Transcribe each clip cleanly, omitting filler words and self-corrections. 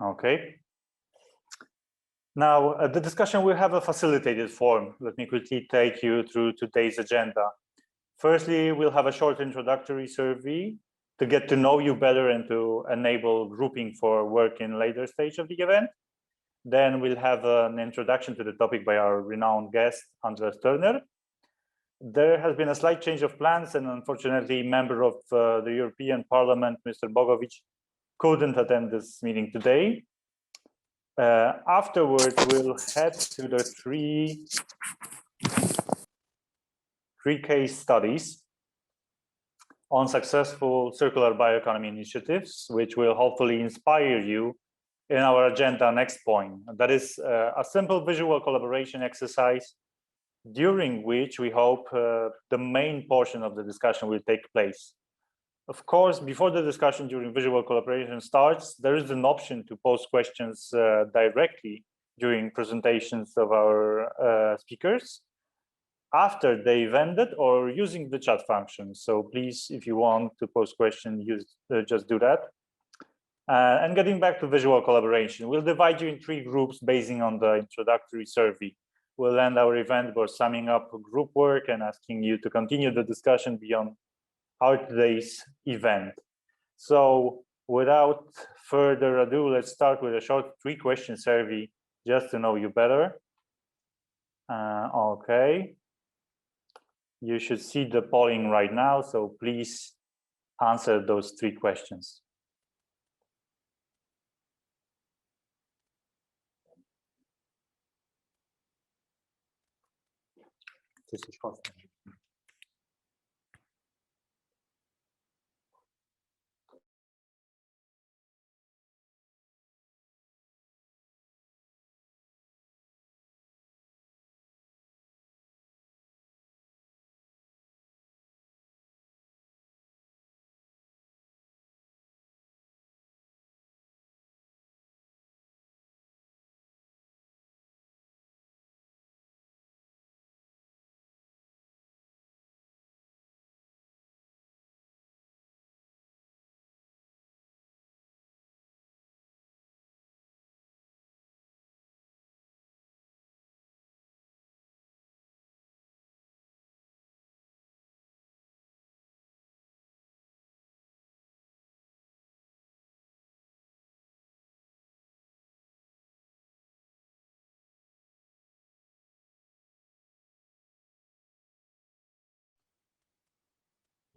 Okay. Now, the discussion will have a facilitated form. Let me quickly take you through today's agenda. Firstly, we'll have a short introductory survey to get to know you better and to enable grouping for work in later stage of the event. Then we'll have an introduction to the topic by our renowned guest, Andreas Turner. There has been a slight change of plans, and unfortunately, member of the European Parliament, Mr. Bogovic, couldn't attend this meeting today. Afterwards, we'll head to the three case studies on successful circular bioeconomy initiatives, which will hopefully inspire you in our agenda next point. That is a simple visual collaboration exercise during which we hope the main portion of the discussion will take place. Of course, before the discussion during visual collaboration starts, there is an option to pose questions directly during presentations of our speakers after they've ended or using the chat function. So please, if you want to pose questions, just do that. And getting back to visual collaboration, we'll divide you in three groups based on the introductory survey. We'll end our event by summing up group work and asking you to continue the discussion beyond our today's event. So without further ado, let's start with a short 3-question survey just to know you better. Okay. You should see the polling right now, so please answer those 3 questions. This is possible.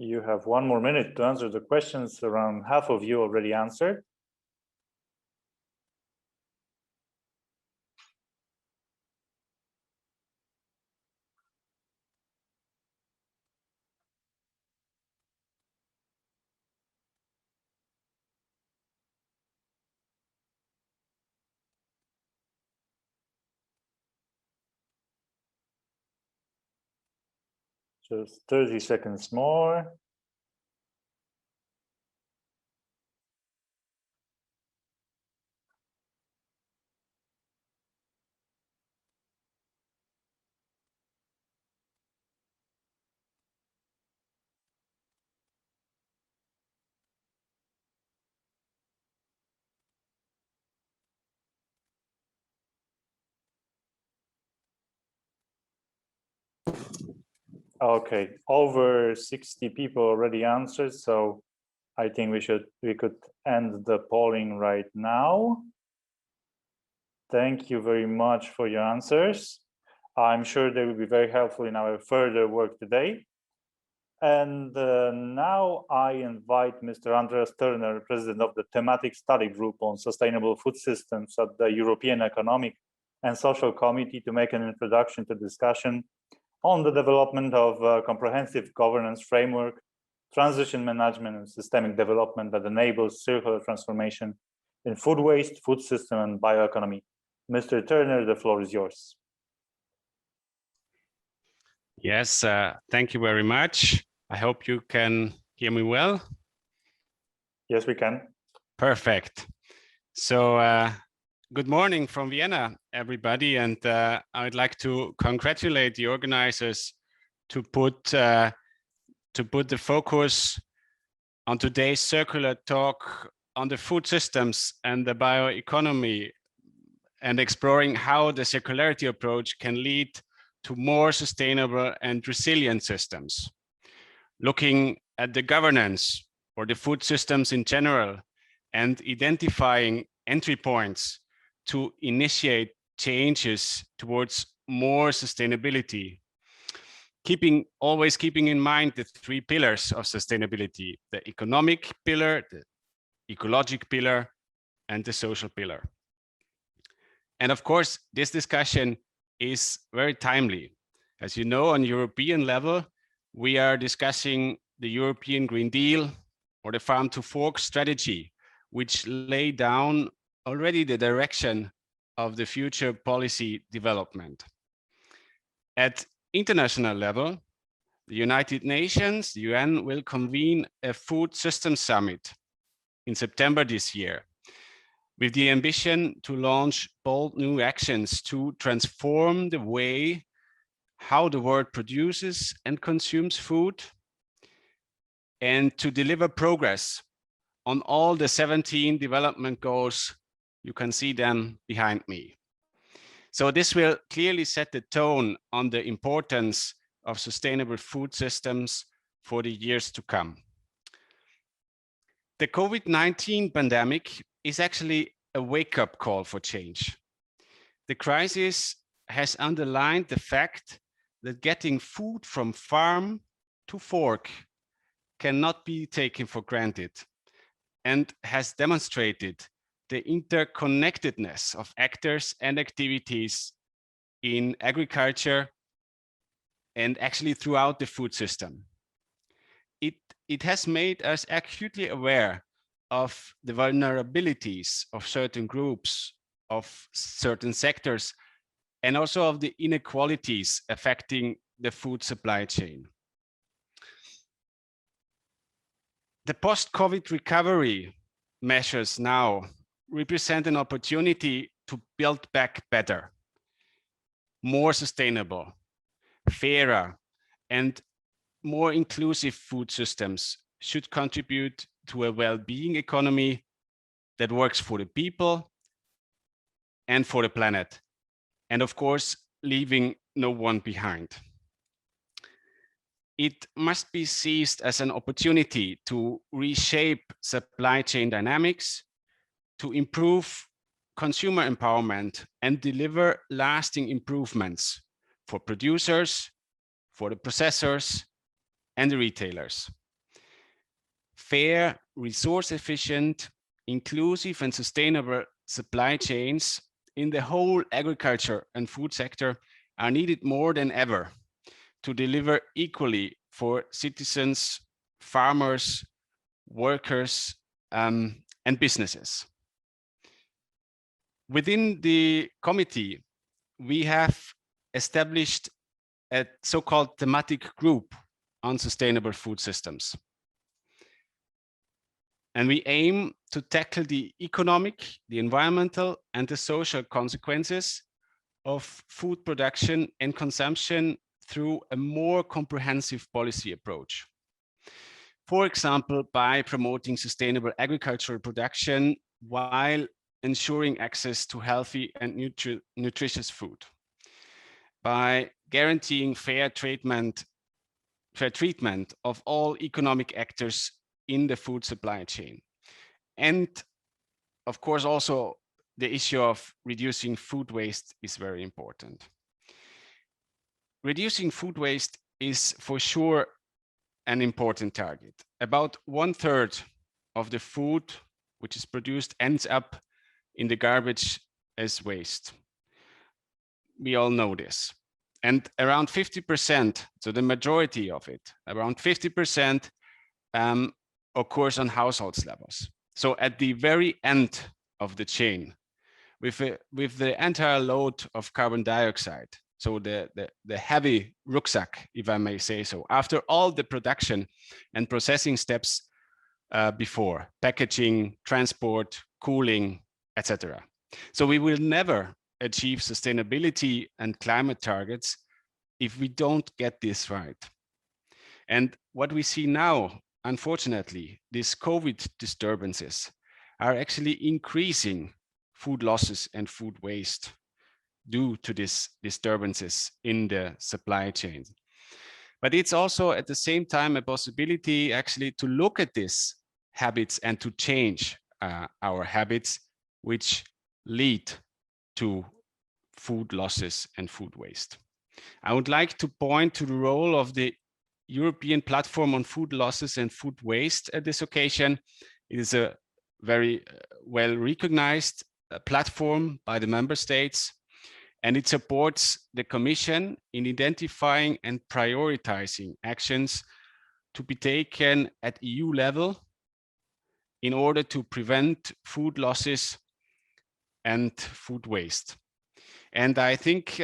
You have 1 more minute to answer the questions. Around half of you already answered. Just 30 seconds more. Okay, over 60 people already answered, so I think we could end the polling right now. Thank you very much for your answers. I'm sure they will be very helpful in our further work today. And now I invite Mr. Andreas Turner, President of the Thematic Study Group on Sustainable Food Systems at the European Economic and Social Committee, to make an introduction to discussion on the development of a comprehensive governance framework, transition management, and systemic development that enables circular transformation in food waste, food system, and bioeconomy. Mr. Turner, the floor is yours. Yes, thank you very much. I hope you can hear me well. Yes, we can. Perfect. So good morning from Vienna, everybody. And I'd like to congratulate the organizers to put the focus on today's circular talk on the food systems and the bioeconomy and exploring how the circularity approach can lead to more sustainable and resilient systems. Looking at the governance or the food systems in general and identifying entry points to initiate changes towards more sustainability. Always keeping in mind the three pillars of sustainability: the economic pillar, the ecologic pillar, and the social pillar. And of course, this discussion is very timely. As you know, on European level, we are discussing the European Green Deal or the Farm to Fork strategy, which lay down already the direction of the future policy development. At international level, the United Nations, the UN, will convene a food systems summit in September this year, with the ambition to launch bold new actions to transform the way how the world produces and consumes food, and to deliver progress on all the 17 development goals. You can see them behind me. So this will clearly set the tone on the importance of sustainable food systems for the years to come. The COVID-19 pandemic is actually a wake-up call for change. The crisis has underlined the fact that getting food from farm to fork cannot be taken for granted, and has demonstrated the interconnectedness of actors and activities in agriculture and actually throughout the food system. It has made us acutely aware of the vulnerabilities of certain groups, of certain sectors, and also of the inequalities affecting the food supply chain. The post-COVID recovery measures now represent an opportunity to build back better, more sustainable, fairer, and more inclusive food systems should contribute to a well-being economy that works for the people and for the planet, and of course, leaving no one behind. It must be seized as an opportunity to reshape supply chain dynamics, to improve consumer empowerment and deliver lasting improvements for producers, for the processors, and the retailers. Fair, resource efficient, inclusive and sustainable supply chains in the whole agriculture and food sector are needed more than ever to deliver equally for citizens, farmers, workers, and businesses. Within the committee, we have established a so-called thematic group on sustainable food systems. And we aim to tackle the economic, the environmental, and the social consequences of food production and consumption through a more comprehensive policy approach. For example, by promoting sustainable agricultural production while ensuring access to healthy and nutritious food, by guaranteeing fair treatment of all economic actors in the food supply chain, and of course also the issue of reducing food waste is very important. Reducing food waste is for sure an important target. About 1/3 of the food which is produced ends up in the garbage as waste. We all know this. And around 50%, so the majority of it, around 50% occurs on households levels. So at the very end of the chain, with the entire load of carbon dioxide, so the heavy rucksack, if I may say so, after all the production and processing steps before, packaging, transport, cooling, etc. So we will never achieve sustainability and climate targets if we don't get this right. And what we see now, unfortunately, these COVID disturbances are actually increasing food losses and food waste due to these disturbances in the supply chain. But it's also at the same time a possibility actually to look at these habits and to change our habits, which lead to food losses and food waste. I would like to point to the role of the European Platform on Food Losses and Food Waste at this occasion. It is a very well recognized platform by the member states, and it supports the Commission in identifying and prioritizing actions to be taken at EU level in order to prevent food losses and food waste. And I think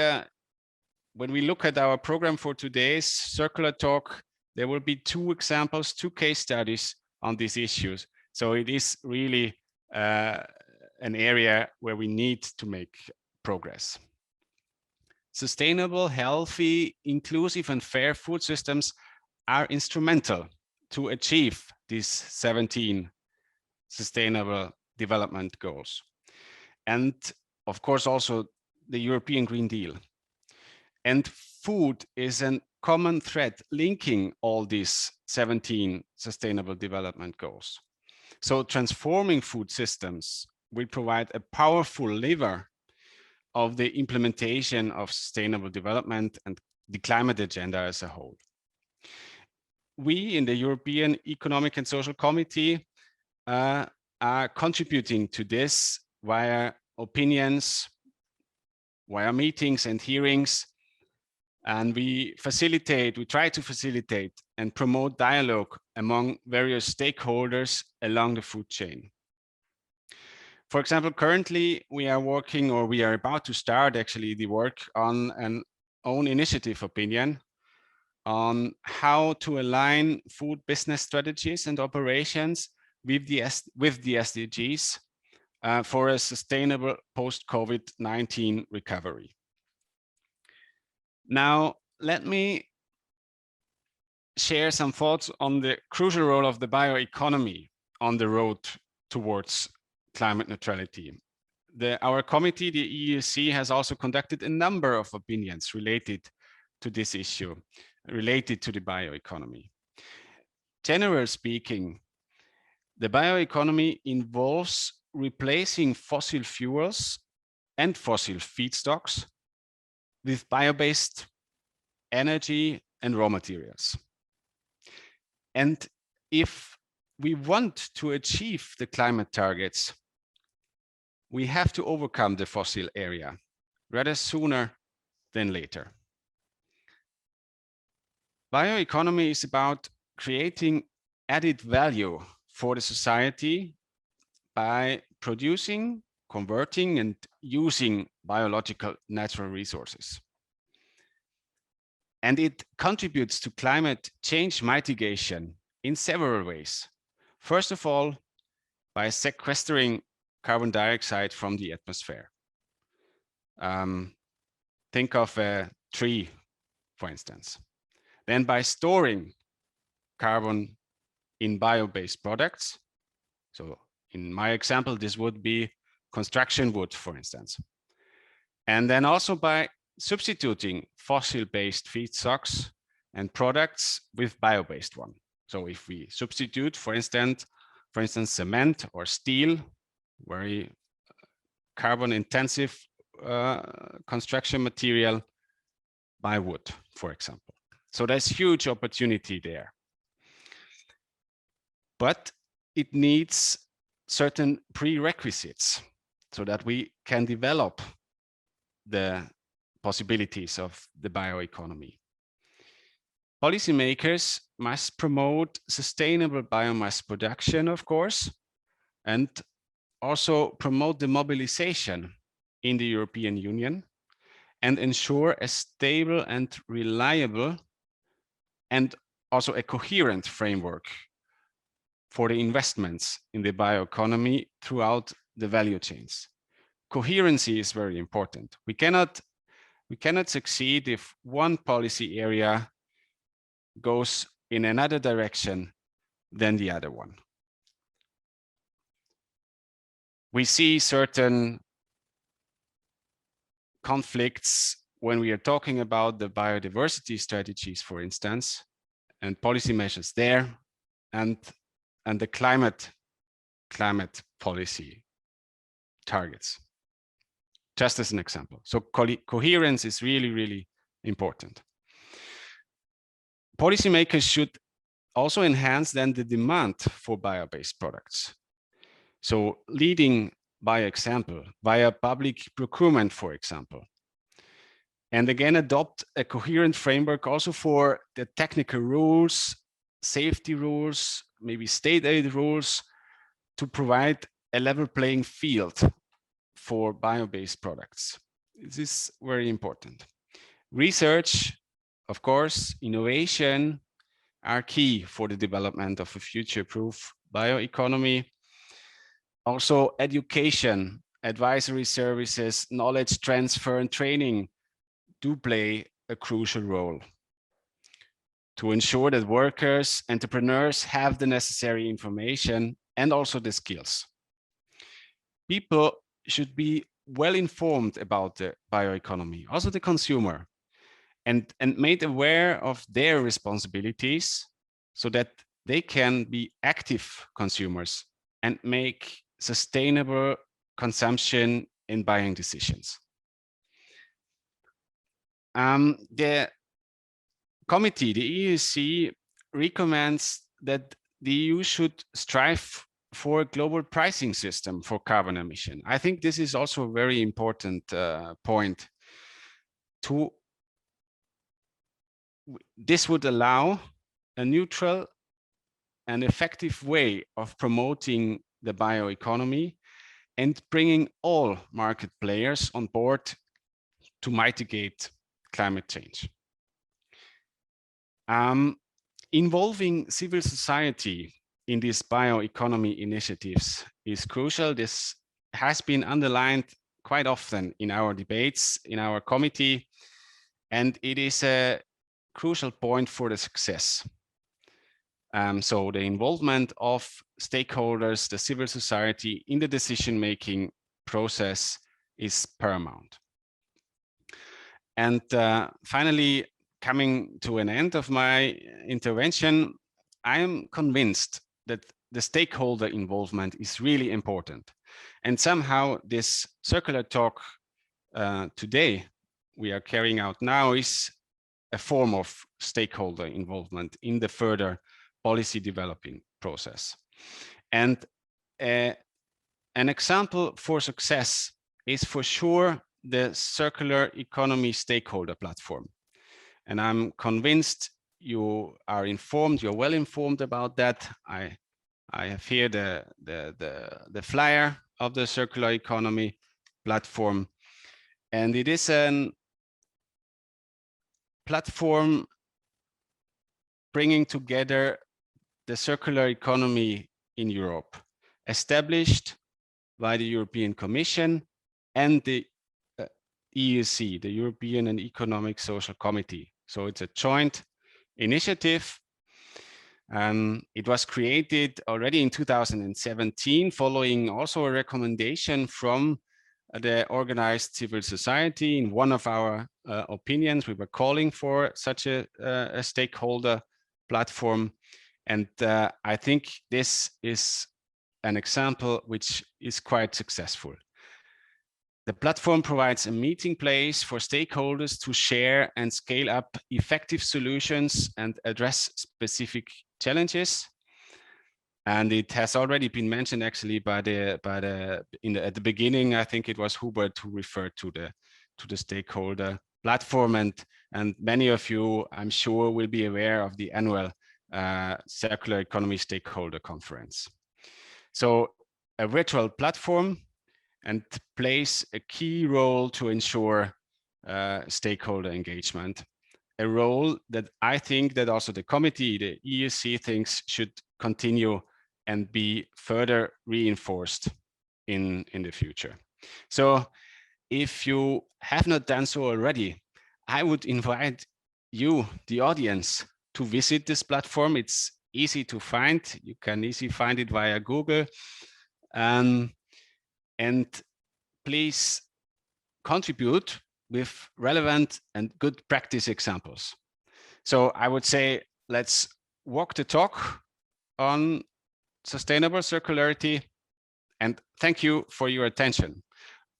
when we look at our program for today's circular talk, there will be two examples, two case studies on these issues. So it is really an area where we need to make progress. Sustainable, healthy, inclusive, and fair food systems are instrumental to achieve these 17 Sustainable Development Goals. And of course, also the European Green Deal. And food is a common thread linking all these 17 Sustainable Development Goals. So transforming food systems will provide a powerful lever of the implementation of sustainable development and the climate agenda as a whole. We in the European Economic and Social Committee are contributing to this via opinions, via meetings and hearings, and we try to facilitate and promote dialogue among various stakeholders along the food chain. For example, currently we are working, or we are about to start actually the work on an own initiative opinion on how to align food business strategies and operations with the SDGs for a sustainable post-COVID-19 recovery. Now, let me share some thoughts on the crucial role of the bioeconomy on the road towards climate neutrality. Our committee, the EEC, has also conducted a number of opinions related to this issue, related to the bioeconomy. Generally speaking, the bioeconomy involves replacing fossil fuels and fossil feedstocks with bio-based energy and raw materials. And if we want to achieve the climate targets, we have to overcome the fossil area rather sooner than later. Bioeconomy is about creating added value for the society by producing, converting, and using biological natural resources. And it contributes to climate change mitigation in several ways. First of all, by sequestering carbon dioxide from the atmosphere. Think of a tree, for instance. Then by storing carbon in bio-based products. So in my example, this would be construction wood, for instance. And then also by substituting fossil-based feedstocks and products with bio-based one. So if we substitute, for instance, cement or steel, very carbon-intensive construction material, by wood, for example. So there's huge opportunity there. But it needs certain prerequisites so that we can develop the possibilities of the bioeconomy. Policymakers must promote sustainable biomass production, of course, and also promote the mobilization in the European Union and ensure a stable and reliable and also a coherent framework for the investments in the bioeconomy throughout the value chains. Coherency is very important. We cannot succeed if one policy area goes in another direction than the other one. we see certain conflicts when we are talking about the biodiversity strategies, for instance, and policy measures there, and the climate policy targets, just as an example. So coherence is really, really important. Policymakers should also enhance then the demand for bio-based products. So leading by example, via public procurement, for example. And again, adopt a coherent framework also for the technical rules, safety rules, maybe state aid rules, to provide a level playing field for bio-based products. This is very important. Research, of course, innovation are key for the development of a future-proof bioeconomy. Also, education, advisory services, knowledge transfer and training do play a crucial role to ensure that workers, entrepreneurs have the necessary information and also the skills. People should be well informed about the bioeconomy, also the consumer, and made aware of their responsibilities so that they can be active consumers and make sustainable consumption in buying decisions. The committee, the EEC, recommends that the EU should strive for a global pricing system for carbon emission. I think this is also a very important point. This would allow a neutral and effective way of promoting the bioeconomy and bringing all market players on board to mitigate climate change. Involving civil society in these bioeconomy initiatives is crucial. This has been underlined quite often in our debates in our committee, and it is a crucial point for the success. So the involvement of stakeholders, the civil society in the decision-making process is paramount. And finally, coming to an end of my intervention, I am convinced that the stakeholder involvement is really important. And somehow this circular talk today we are carrying out now is a form of stakeholder involvement in the further policy developing process. And an example for success is for sure the circular economy stakeholder platform. And I'm convinced you are informed, you're well informed about that. I have here the flyer of the circular economy platform. And it is a platform bringing together the circular economy in Europe, established by the European Commission and the EEC, the European and Economic Social Committee. So it's a joint initiative. It was created already in 2017, following also a recommendation from the organized civil society. In one of our opinions, we were calling for such a stakeholder platform. And I think this is an example which is quite successful. The platform provides a meeting place for stakeholders to share and scale up effective solutions and address specific challenges. And it has already been mentioned actually at the beginning. I think it was Hubert who referred to the stakeholder platform, and many of you, I'm sure, will be aware of the annual Circular Economy Stakeholder Conference. So a virtual platform, and plays a key role to ensure stakeholder engagement, a role that I think that also the committee, the EEC, thinks should continue and be further reinforced in the future. So if you have not done so already, I would invite you, the audience, to visit this platform. It's easy to find. You can easily find it via Google. and please contribute with relevant and good practice examples. So I would say, let's walk the talk on sustainable circularity, and thank you for your attention.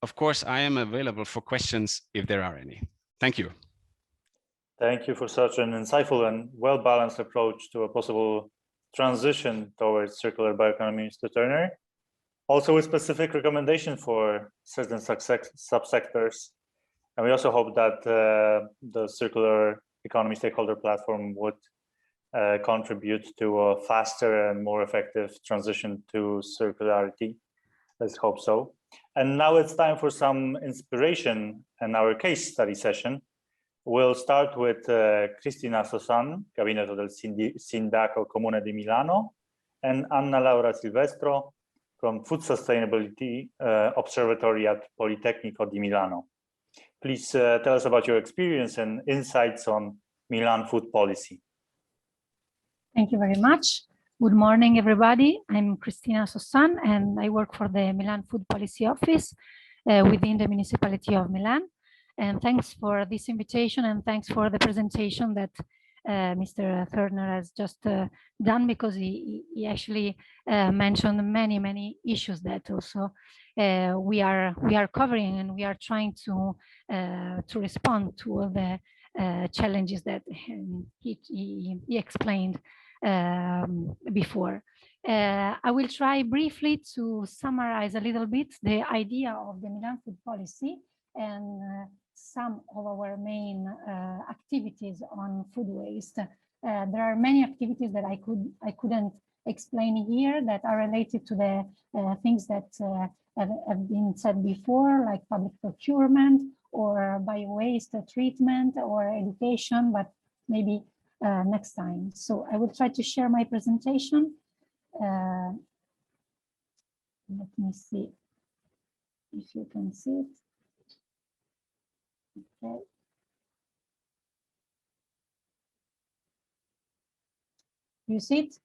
Of course, I am available for questions if there are any. Thank you. Thank you for such an insightful and well-balanced approach to a possible transition towards circular bioeconomy, Mr. Turner. Also, with specific recommendation for certain subsectors. And we also hope that the circular economy stakeholder platform would contribute to a faster and more effective transition to circularity. Let's hope so. And now it's time for some inspiration in our case study session. We'll start with Cristina Sosan, Gabinetto del Sindaco Comune di Milano, and Anna Laura Silvestro from Food Sustainability Observatory at Politecnico di Milano. Please tell us about your experience and insights on Milan food policy. Thank you very much. Good morning, everybody. I'm Cristina Sosan, and I work for the Milan Food Policy Office within the municipality of Milan. And thanks for this invitation, and thanks for the presentation that Mr. Turner has just done, because he actually mentioned many issues that also we are covering, and we are trying to respond to all the challenges that he explained before. I will try briefly to summarize a little bit the idea of the Milan food policy and some of our main activities on food waste. There are many activities that I couldn't explain here that are related to the things that have been said before, like public procurement or bio-waste treatment or education, but maybe next time. So I will try to share my presentation. Let me see if you can see it. Okay. You see it?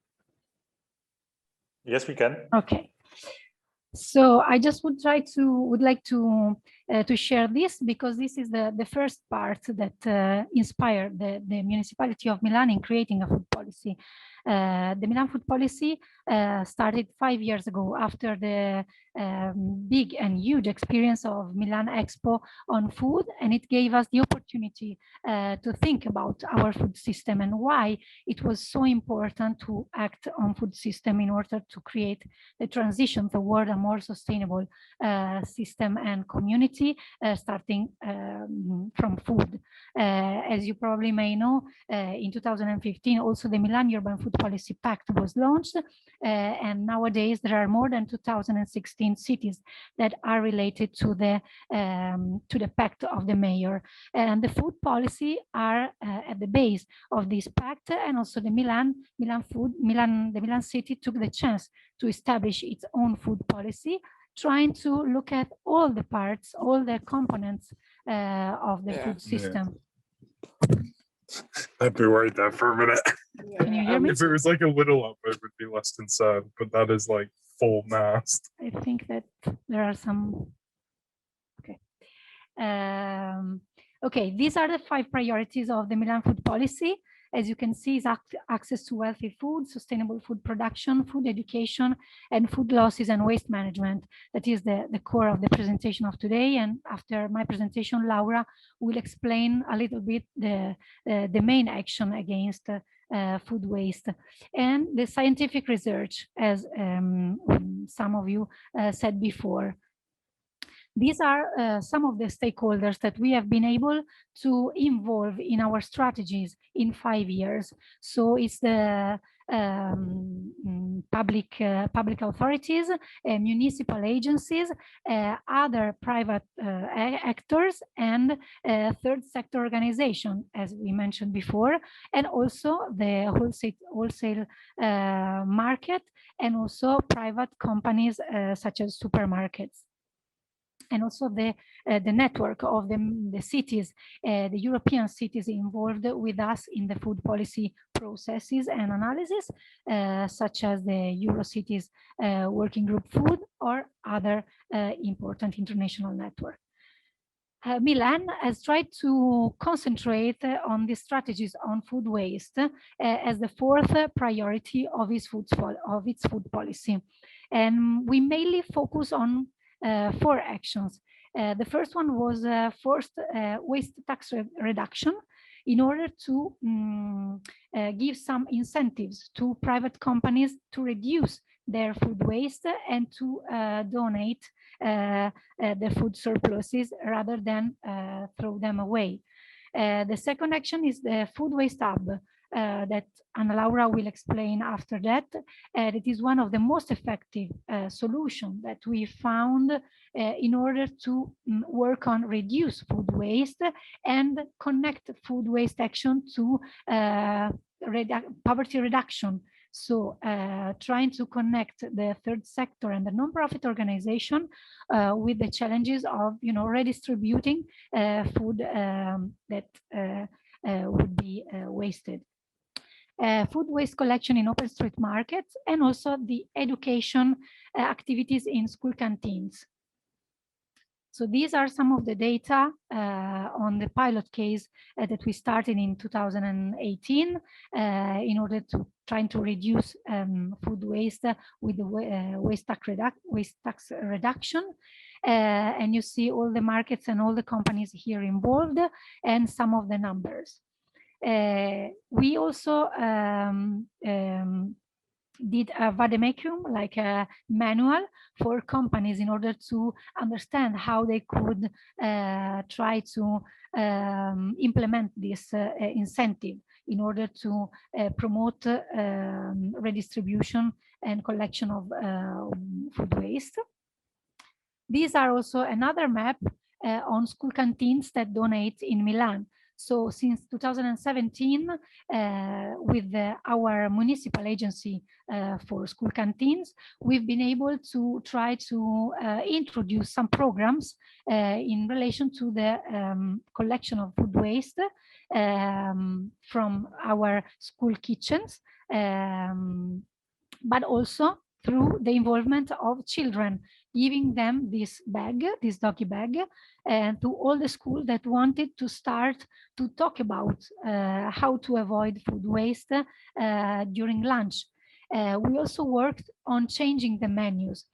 Yes, we can. Okay. So I just would like to share this, because this is the first part that inspired the municipality of Milan in creating a food policy. The Milan food policy started 5 years ago after the big and huge experience of Milan Expo on food, and it gave us the opportunity to think about our food system and why it was so important to act on food system in order to create the transition toward a more sustainable system and community, starting from food. As you probably may know, in 2015, also the Milan Urban Food Policy Pact was launched, and nowadays there are more than 2016 cities that are related to the pact of the mayor. And the food policy are at the base of this pact, and also the Milan city took the chance to establish its own food policy, trying to look at all the parts, all the components of the food system. I'd be worried there for a minute. Can you hear me? If it was like a little up, I would be less concerned, but that is like full mast. I think that there are some. Okay. Okay, these are the 5 priorities of the Milan food policy. As you can see, is access to healthy food, sustainable food production, food education, and food losses and waste management. That is the core of the presentation of today. And after my presentation, Laura will explain a little bit the main action against food waste and the scientific research, as some of you said before. These are some of the stakeholders that we have been able to involve in our strategies in 5 years. So it's the public authorities, municipal agencies, other private actors, and third sector organization, as we mentioned before, and also the wholesale market, and also private companies such as supermarkets. and also the network of the cities, the European cities involved with us in the food policy processes and analysis, such as the Eurocities Working Group Food or other important international networks. Milan has tried to concentrate on the strategies on food waste as the fourth priority of its food policy. And we mainly focus on 4 actions. The first one was forced waste tax reduction in order to give some incentives to private companies to reduce their food waste and to donate the food surpluses rather than throw them away. The second action is the food waste hub that Anna Laura will explain after that. It is one of the most effective solutions that we found in order to work on reduce food waste and connect food waste action to poverty reduction. So trying to connect the third sector and the non-profit organization with the challenges of, redistributing food that would be wasted. Food waste collection in open street markets, and also the education activities in school canteens. So these are some of the data on the pilot case that we started in 2018 in order to trying to reduce food waste with the waste tax reduction. And you see all the markets and all the companies here involved and some of the numbers. We also did a vademecum, like a manual for companies in order to understand how they could try to implement this incentive in order to promote redistribution and collection of food waste. These are also another map on school canteens that donate in Milan. So since 2017, with our municipal agency for school canteens, we've been able to try to introduce some programs in relation to the collection of food waste from our school kitchens, but also through the involvement of children, giving them this bag, this doggy bag, and to all the schools that wanted to start to talk about how to avoid food waste during lunch. We also worked on changing the menus.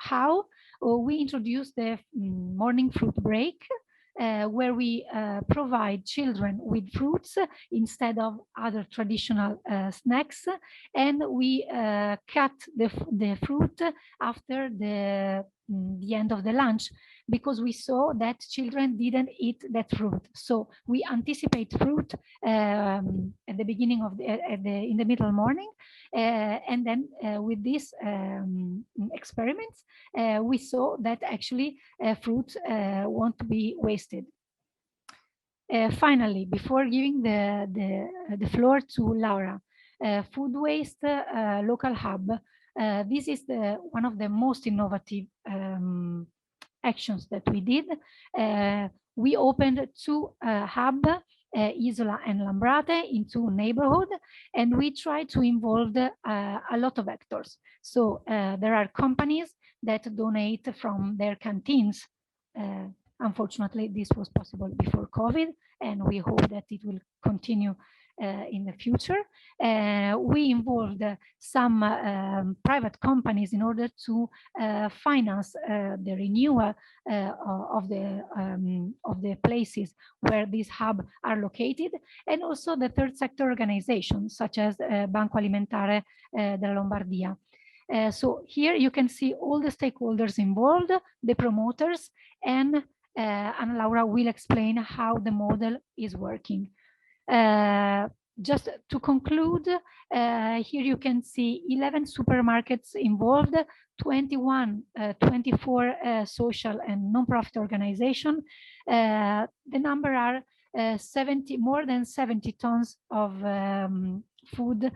How we introduced the morning fruit break, where we provide children with fruits instead of other traditional snacks, and we cut the fruit after the end of the lunch, because we saw that children didn't eat that fruit. So we anticipate fruit at the beginning of in the middle morning, and then with these experiments, we saw that actually fruit won't be wasted. Finally, before giving the floor to Laura, food waste local hub. This is one of the most innovative actions that we did. We opened 2 hubs, Isola and Lambrate, in 2 neighborhoods, and we try to involve a lot of actors. So there are companies that donate from their canteens. Unfortunately, this was possible before COVID, and we hope that it will continue in the future. We involved some private companies in order to finance the renewal of the places where these hubs are located, and also the third sector organizations such as Banco Alimentare della Lombardia. So here you can see all the stakeholders involved, the promoters, and Anna Laura will explain how the model is working. Just to conclude, here you can see 11 supermarkets involved, 24 social and non-profit organizations. The number are more than 70 tons of food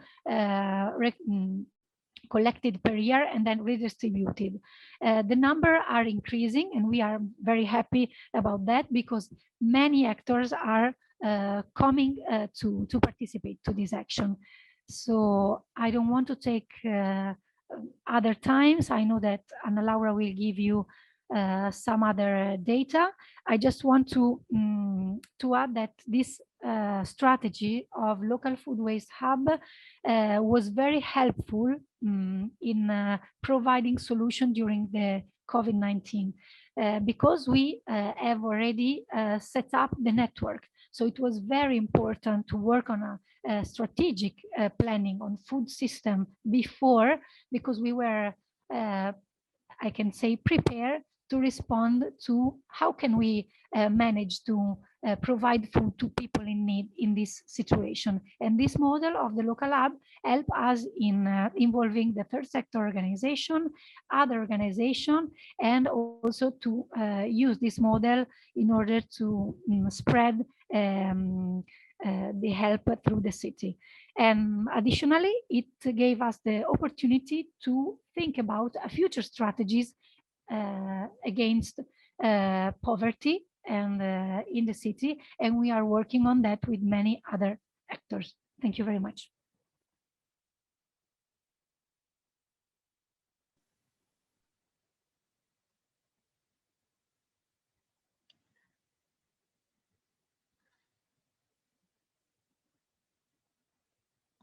collected per year and then redistributed. The number are increasing, and we are very happy about that because many actors are coming to participate to this action. So I don't want to take other times. I know that Anna Laura will give you some other data. I just want to add that this strategy of local food waste hub was very helpful in providing solution during the COVID-19 because we have already set up the network. So it was very important to work on a strategic planning on food system before, because we were, I can say, prepared to respond to how can we manage to provide food to people in need in this situation. And this model of the local hub help us in involving the third sector organization, other organization, and also to use this model in order to spread the help through the city. And additionally, it gave us the opportunity to think about future strategies against poverty and in the city, and we are working on that with many other actors. Thank you very much.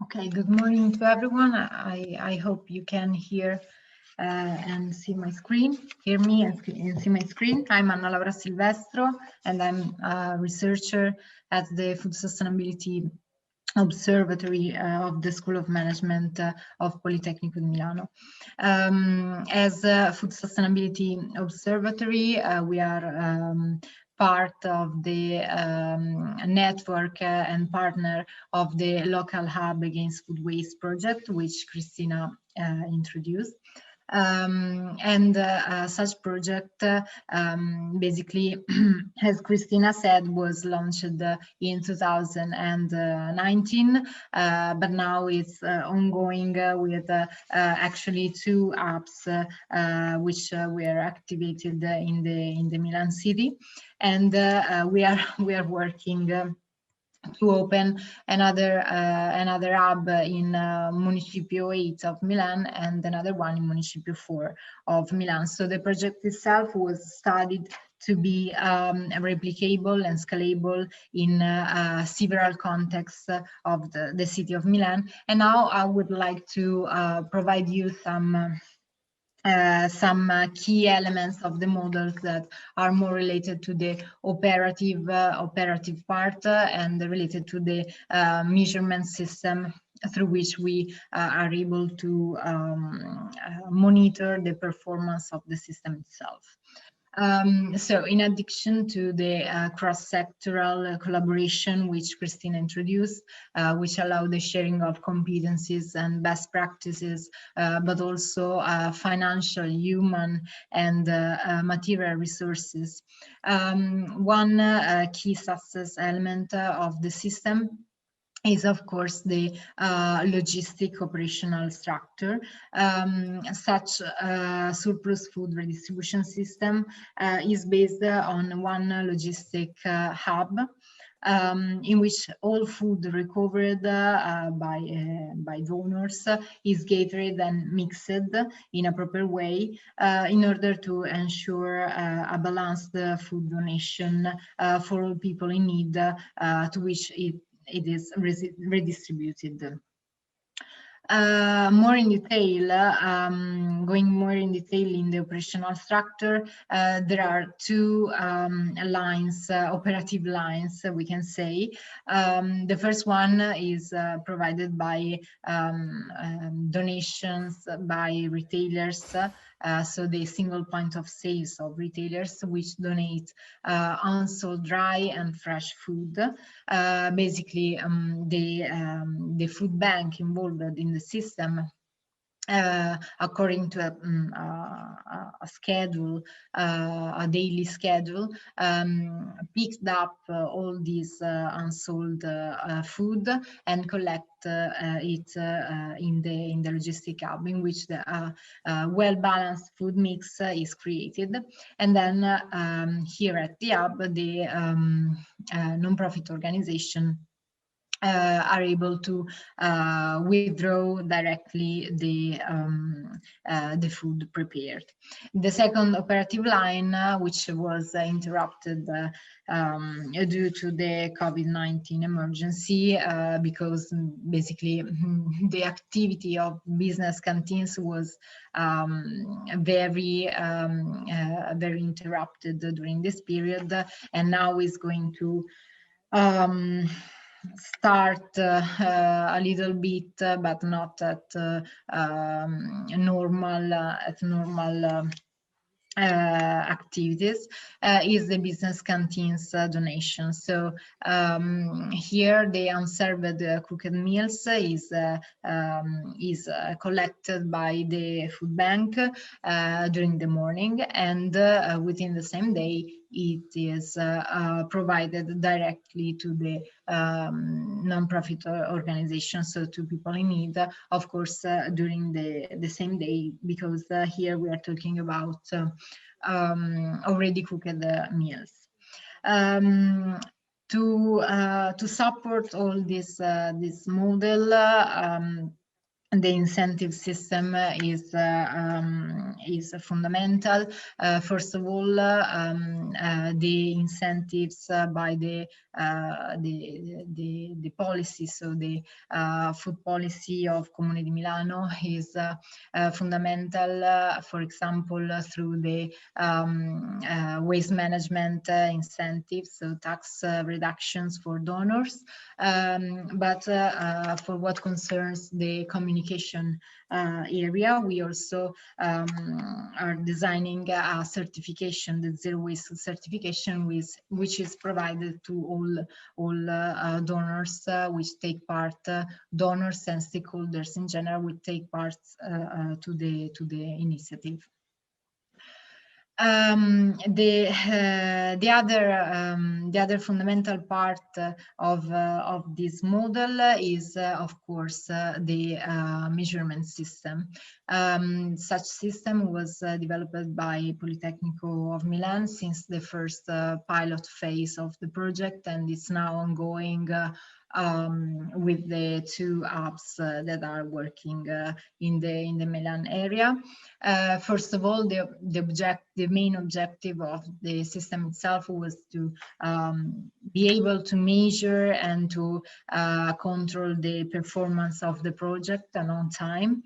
Okay, good morning to everyone. I hope you can hear and see my screen, hear me and see my screen. I'm Anna Laura Silvestro, and I'm a researcher at the Food Sustainability Observatory of the School of Management of Politecnico di Milano. As a Food Sustainability Observatory, we are part of the network and partner of the Local Hub Against Food Waste project, which Christina introduced. Such project basically, as Christina said, was launched in 2019, but now it's ongoing with actually 2 apps which were activated in the Milan city, and we are working to open another hub in Municipio 8 of Milan and another one in Municipio 4 of Milan. So the project itself was studied to be replicable and scalable in several contexts of the city of Milan. And now I would like to provide you some key elements of the models that are more related to the operative part and related to the measurement system through which we are able to monitor the performance of the system itself. So in addition to the cross-sectoral collaboration which Christina introduced, which allow the sharing of competencies and best practices, but also financial, human, and material resources. One key success element of the system is, of course, the logistic operational structure. Such surplus food redistribution system is based on one logistic hub in which all food recovered by donors is gathered and mixed in a proper way in order to ensure a balanced food donation for all people in need to which it is redistributed. More in detail, going more in detail in the operational structure, there are 2 lines, operative lines, we can say. The first one is provided by donations by retailers, so the single point of sales of retailers which donate unsold dry and fresh food. Basically, the food bank involved in the system, according to a schedule, a daily schedule, picked up all these unsold food and collect it in the logistic hub in which the well-balanced food mix is created. And then here at the hub, the non-profit organization are able to withdraw directly the food prepared. The second operative line, which was interrupted due to the COVID-19 emergency, because basically the activity of business canteens was very interrupted during this period, and now is going to start a little bit, but not at normal activities, is the business canteens donation. So here the unserved cooked meals is collected by the food bank during the morning, and within the same day it is provided directly to the non-profit organization, so to people in need, of course, during the same day, because here we are talking about already cooked meals. To support all this model, the incentive system is fundamental. First of all, the incentives by the policy, so the food policy of Comune di Milano is fundamental. For example, through the waste management incentives, so tax reductions for donors. But for what concerns the communication area, we also are designing a certification, the zero waste certification, which is provided to all donors which take part, donors and stakeholders in general, will take part to the initiative. The other fundamental part of this model is, of course, the measurement system. Such system was developed by Politecnico of Milan since the first pilot phase of the project, and it's now ongoing with the two apps that are working in the Milan area. First of all, the main objective of the system itself was to be able to measure and to control the performance of the project and on time.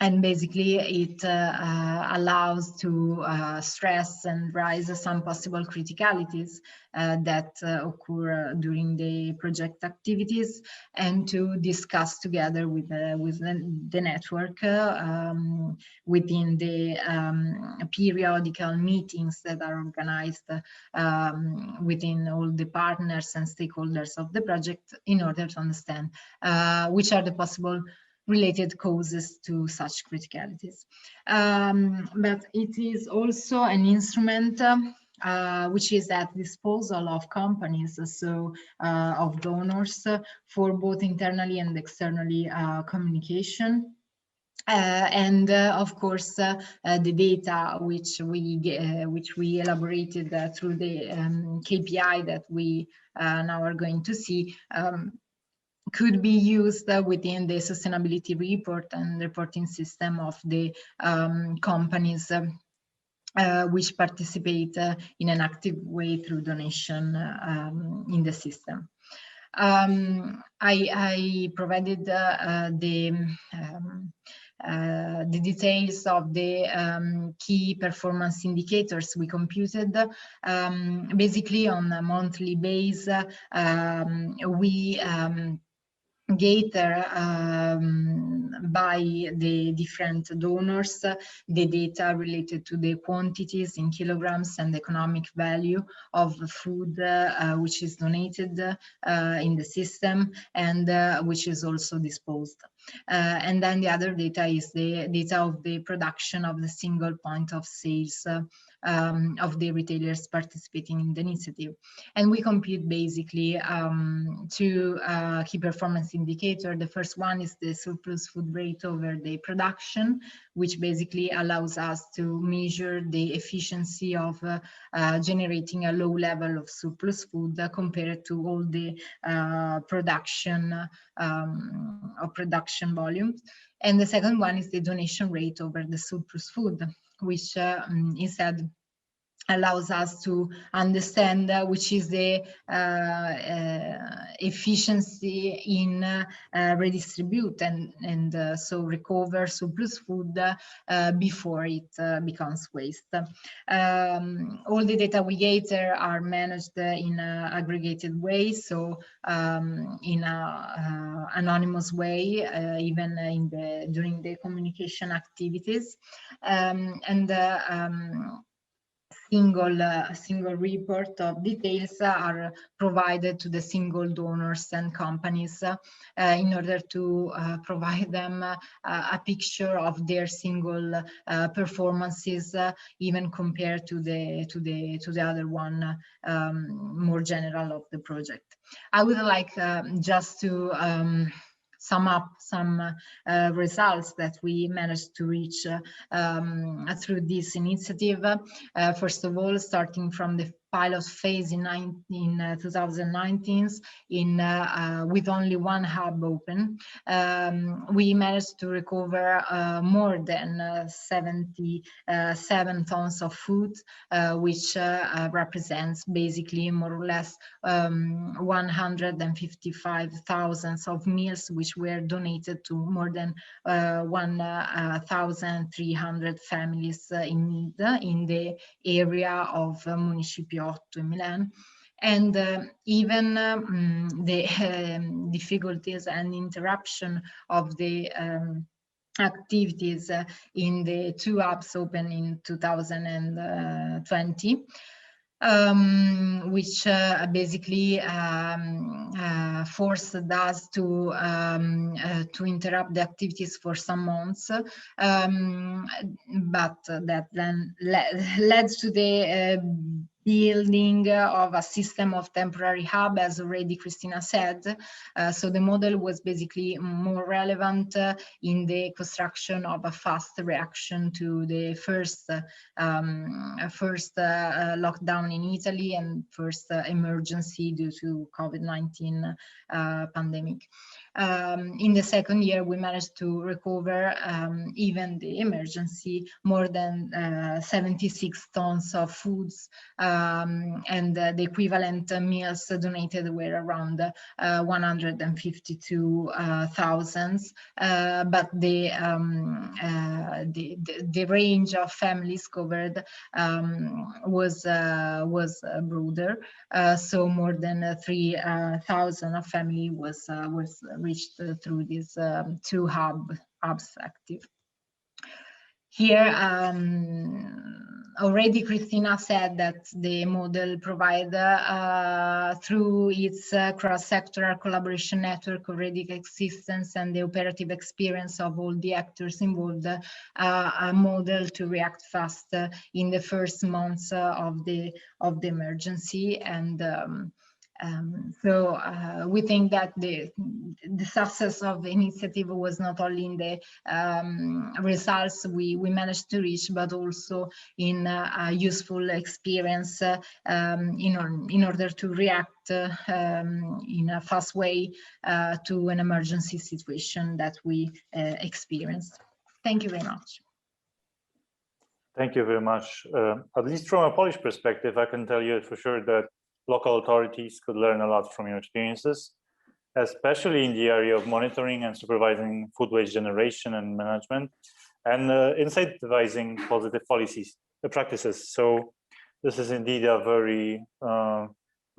And basically it allows to stress and raise some possible criticalities that occur during the project activities, and to discuss together with the network within the periodical meetings that are organized within all the partners and stakeholders of the project, in order to understand which are the possible related causes to such criticalities. But it is also an instrument which is at disposal of companies, so of donors, for both internally and externally communication. And of course, the data which we elaborated through the KPI that we now are going to see could be used within the sustainability report and reporting system of the companies which participate in an active way through donation in the system. I provided the details of the key performance indicators we computed. Basically, on a monthly basis, we gather by the different donors the data related to the quantities in kilograms and economic value of the food which is donated in the system, and which is also disposed. And then the other data is the data of the production of the single point of sales the retailers participating in the initiative. And we compute basically two key performance indicators. The first one is the surplus food rate over the production, which basically allows us to measure the efficiency of generating a low level of surplus food compared to all the production volumes. And the second one is the donation rate over the surplus food, which instead allows us to understand which is the efficiency in redistribute and so recover surplus food before it becomes waste. All the data we gather are managed in an aggregated way, so in an anonymous way, even during the communication activities, single report of details are provided to the single donors and companies in order to provide them a picture of their single performances, even compared to the other one, more general of the project. I would like just to sum up some results that we managed to reach through this initiative. First of all, starting from the pilot phase in 2019, with only one hub open, we managed to recover more than 77 tons of food, which represents basically more or less 155,000 of meals, which were donated to more than 1,300 families in need in the area of Municipio in Milan. And even the difficulties and interruption of the activities in the two hubs open in 2020, which basically forced us to interrupt the activities for some months, but that then led to the building of a system of temporary hub, as already Christina said. So the model was basically more relevant in the construction of a fast reaction to the first lockdown in Italy and first emergency due to COVID-19 pandemic. In the second year, we managed to recover, even the emergency, more than 76 tons of foods, and the equivalent meals donated were around 152,000. But the range of families covered was broader. So more than 3,000 of family was reached through these two hubs active. Here, already Christina said that the model provides, through its cross-sectoral collaboration network already existence and the operative experience of all the actors involved, a model to react fast in the first months of the emergency. And so we think that the success of the initiative was not only in the results we managed to reach, but also in a useful experience in order to react in a fast way to an emergency situation that we experienced. Thank you very much. Thank you very much. At least from a Polish perspective, I can tell you for sure that local authorities could learn a lot from your experiences, especially in the area of monitoring and supervising food waste generation and management, and incentivizing positive policies, practices. So this is indeed a very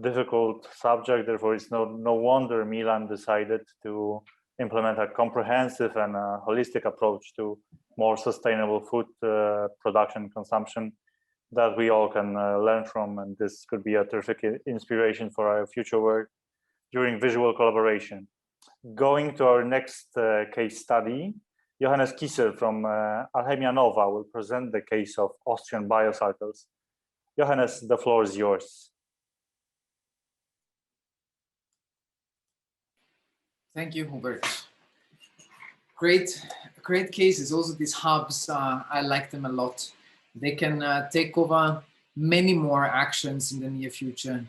difficult subject. Therefore, it's no wonder Milan decided to implement a comprehensive and holistic approach to more sustainable food production and consumption that we all can learn from, and this could be a terrific inspiration for our future work during visual collaboration. Going to our next case study, Johannes Kieser from Alchemia Nova will present the case of Austrian biocircles Johannes, the floor is yours. Thank you, Hubert. Great cases. Also, these hubs, I like them a lot. They can take over many more actions in the near future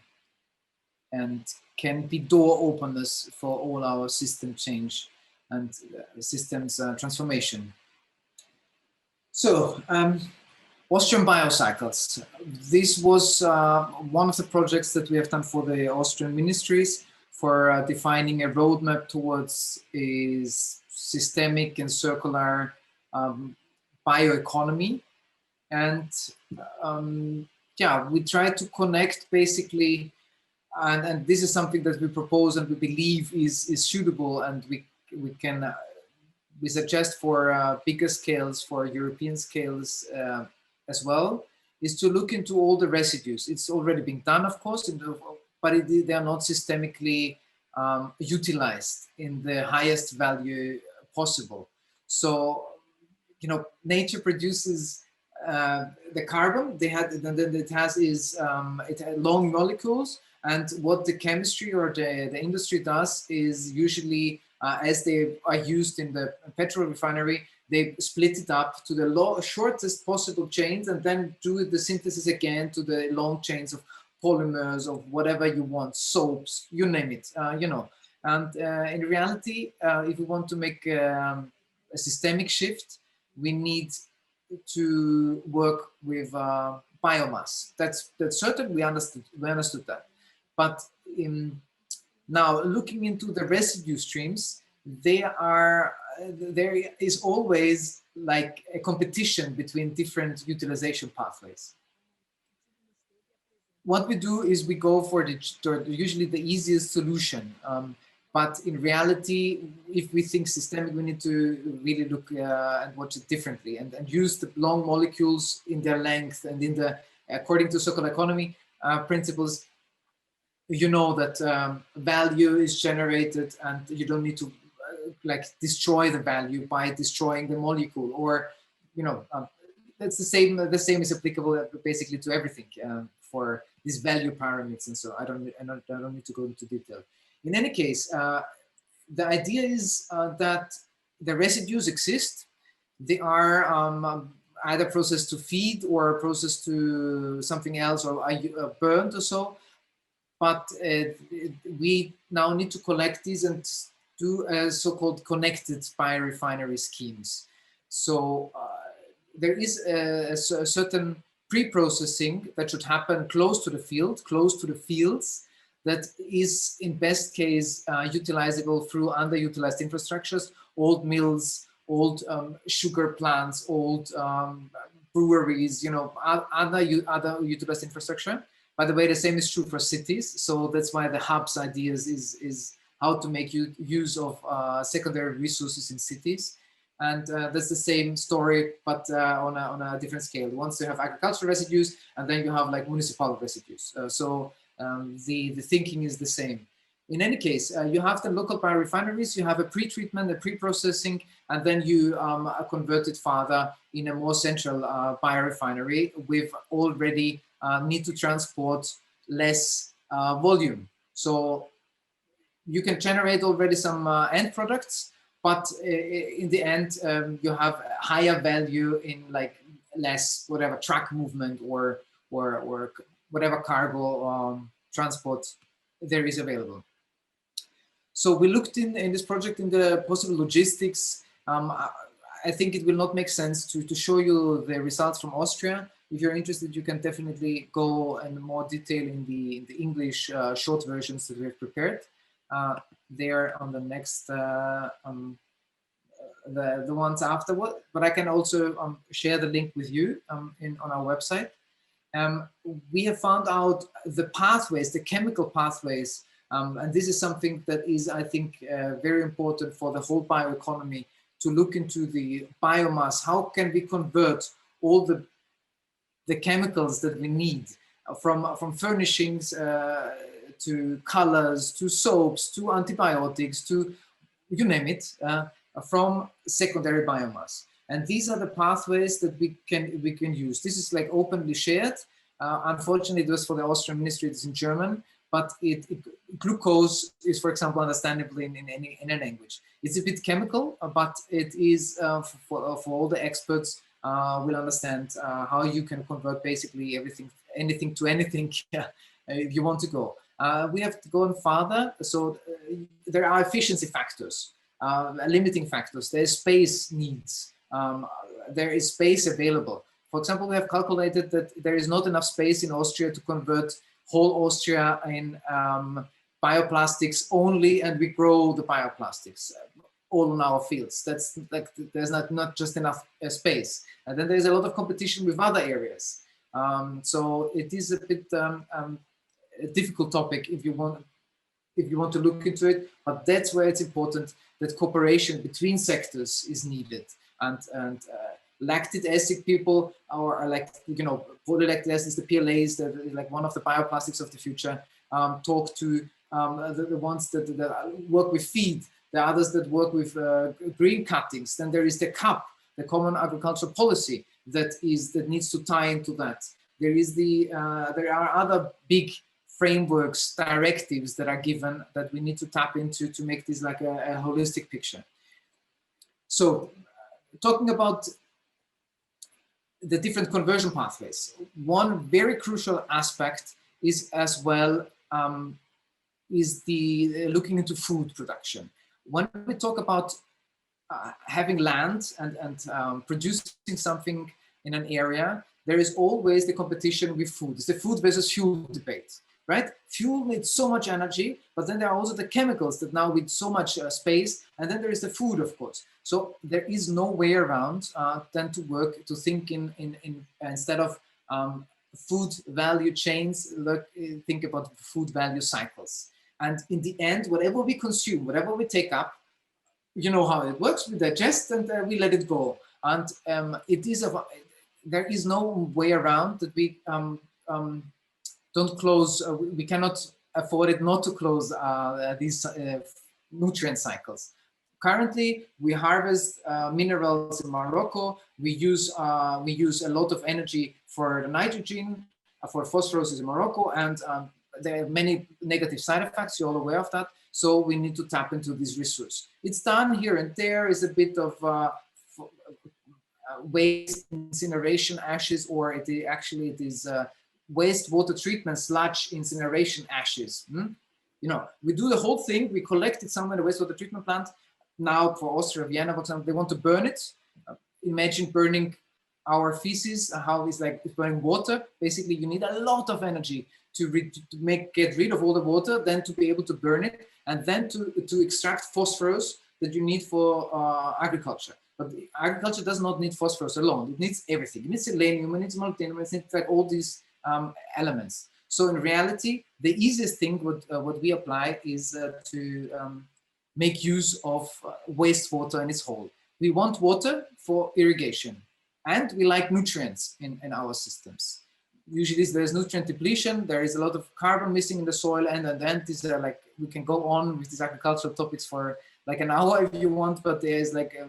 and can be door openers for all our system change and systems transformation. So, Austrian biocycles. This was one of the projects that we have done for the Austrian ministries for defining a roadmap towards a systemic and circular bioeconomy. And yeah, we try to connect basically, and this is something that we propose and we believe is suitable, and we suggest for bigger scales, for European scales as well, is to look into all the residues. It's already been done, of course, but they are not systemically utilized in the highest value possible. So, you know, nature produces the carbon. It has long molecules, and what the chemistry or the industry does is usually, as they are used in the petrol refinery, they split it up to the shortest possible chains and then do the synthesis again to the long chains of polymers, of whatever you want, soaps, you name it, you know. And in reality, if we want to make a systemic shift, we need to work with biomass. That's certain. We understood that. But now looking into the residue streams, there is always like a competition between different utilization pathways. What we do is we go for usually the easiest solution. But in reality, if we think systemic, we need to really look and watch it differently and use the long molecules in their length and in the, according to circular economy principles, you know that value is generated and you don't need to like destroy the value by destroying the molecule, or, you know, that's the same is applicable basically to everything for these value pyramids. And so I don't need to go into detail. In any case, the idea is that the residues exist. They are either processed to feed or processed to something else, or are burned or so. But we now need to collect these and do so-called connected biorefinery schemes. So there is a certain pre-processing that should happen close to the field, close to the fields, that is in best case utilizable through underutilized infrastructures, old mills, old sugar plants, old breweries, you know, other utilized infrastructure. By the way, the same is true for cities. So that's why the hubs ideas is how to make use of secondary resources in cities. And that's the same story, but on a different scale. Once you have agricultural residues, and then you have like municipal residues. The thinking is the same. In any case, you have the local biorefineries, you have a pre-treatment, a pre-processing, and then you convert it further in a more central biorefinery with already need to transport less volume. So you can generate already some end products, but in the end, you have higher value in like less whatever truck movement or whatever cargo transport there is available. So we looked in this project in the possible logistics. I think it will not make sense to show you the results from Austria. If you're interested, you can definitely go in more detail in the English short versions that we have prepared. They're on the next, the ones afterward, but I can also share the link with you on our website. We have found out the pathways, the chemical pathways, and this is something that is, I think, very important for the whole bioeconomy, to look into the biomass. How can we convert all the chemicals that we need from furnishings to colors, to soaps, to antibiotics, to you name it, from secondary biomass. And these are the pathways that we can use. This is like openly shared. Unfortunately, it was for the Austrian ministry, it's in German, but glucose is, for example, understandable in any language. It's a bit chemical, but it is for all the experts will understand how you can convert basically anything to anything if you want to go. We have to go further. So there are efficiency factors, limiting factors. There's space needs. There is space available. For example, we have calculated that there is not enough space in Austria to convert whole Austria in bioplastics only, and we grow the bioplastics all in our fields. That's like, there's not just enough space. And then there's a lot of competition with other areas. So it is a bit a difficult topic if you want to look into it, but that's where it's important that cooperation between sectors is needed. And lactic acid people are like, you know, polylactic acids, the PLAs, that like one of the bioplastics of the future, talk to the ones that work with feed, the others that work with green cuttings. Then there is the CAP, the Common Agricultural Policy, that needs to tie into that. There is there are other big frameworks, directives that are given that we need to tap into to make this like a holistic picture. So talking about the different conversion pathways, one very crucial aspect is as well is the looking into food production. When we talk about having land and producing something in an area, there is always the competition with food. It's the food versus fuel debate, right? Fuel needs so much energy, but then there are also the chemicals that now need so much space, and then there is the food, of course. So there is no way around than to think in instead of food value chains, think about food value cycles. And in the end, whatever we consume, whatever we take up, you know how it works, we digest and we let it go. And there is no way around that we don't close, we cannot afford it not to close these nutrient cycles. Currently, we harvest minerals in Morocco. We use a lot of energy for the nitrogen, for phosphorus in Morocco, and there are many negative side effects. You're all aware of that. So we need to tap into this resource. It's done here and there. Is a bit of waste incineration ashes, or it is wastewater treatment sludge incineration ashes. You know, we do the whole thing. We collect it somewhere in the wastewater treatment plant. Now for Austria, Vienna, for example, they want to burn it. Imagine burning our feces, how it's like burning water. Basically, you need a lot of energy to get rid of all the water, then to be able to burn it, and then to extract phosphorus that you need for agriculture. But agriculture does not need phosphorus alone. It needs everything. It needs selenium, it needs molybdenum, it needs like all these elements. So in reality, the easiest thing what we apply is to make use of wastewater in its whole. We want water for irrigation, and we like nutrients in our systems. Usually there's nutrient depletion, there is a lot of carbon missing in the soil, and then these are like, we can go on with these agricultural topics for like an hour if you want, but there's like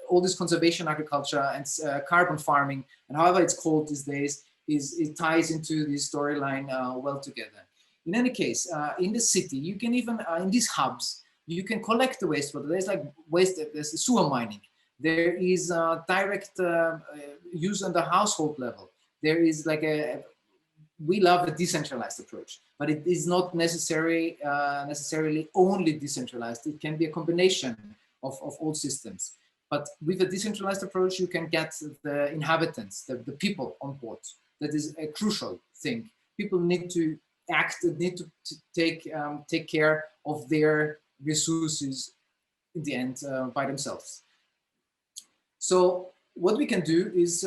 all this conservation agriculture and carbon farming, and however it's called these days, it ties into this storyline well together. In any case, in the city, you can even, in these hubs, you can collect the wastewater. There's like there's sewer mining. There is direct use on the household level. There is like we love the decentralized approach, but it is not necessarily only decentralized. It can be a combination of all systems. But with a decentralized approach, you can get the inhabitants, the people on board. That is a crucial thing. People need to act, need to take care of their resources in the end by themselves. So what we can do is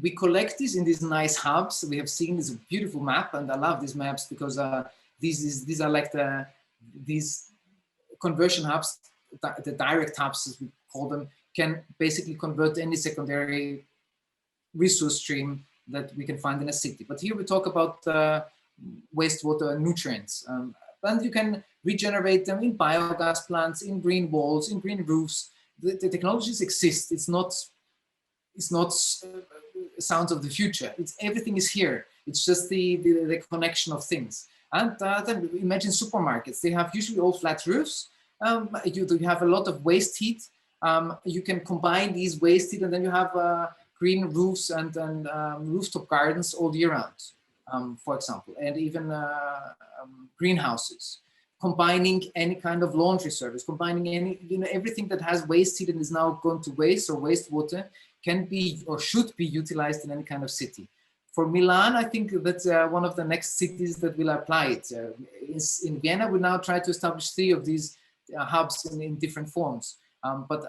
we collect this in these nice hubs. We have seen this beautiful map, and I love these maps because these are like these conversion hubs, the direct hubs as we call them, can basically convert any secondary resource stream that we can find in a city. But here we talk about wastewater nutrients. And you can regenerate them in biogas plants, in green walls, in green roofs. The technologies exist. It's not sounds of the future. It's everything is here. It's just the connection of things. And then imagine supermarkets. They have usually all flat roofs. You have a lot of waste heat. You can combine these waste heat, and then you have green roofs and rooftop gardens all year round, for example, and even greenhouses. Combining any kind of laundry service, combining any, everything that has waste heat and is now going to waste or wastewater can be or should be utilized in any kind of city. For Milan, I think that's one of the next cities that will apply it. In Vienna, we now try to establish 3 of these hubs in different forms, but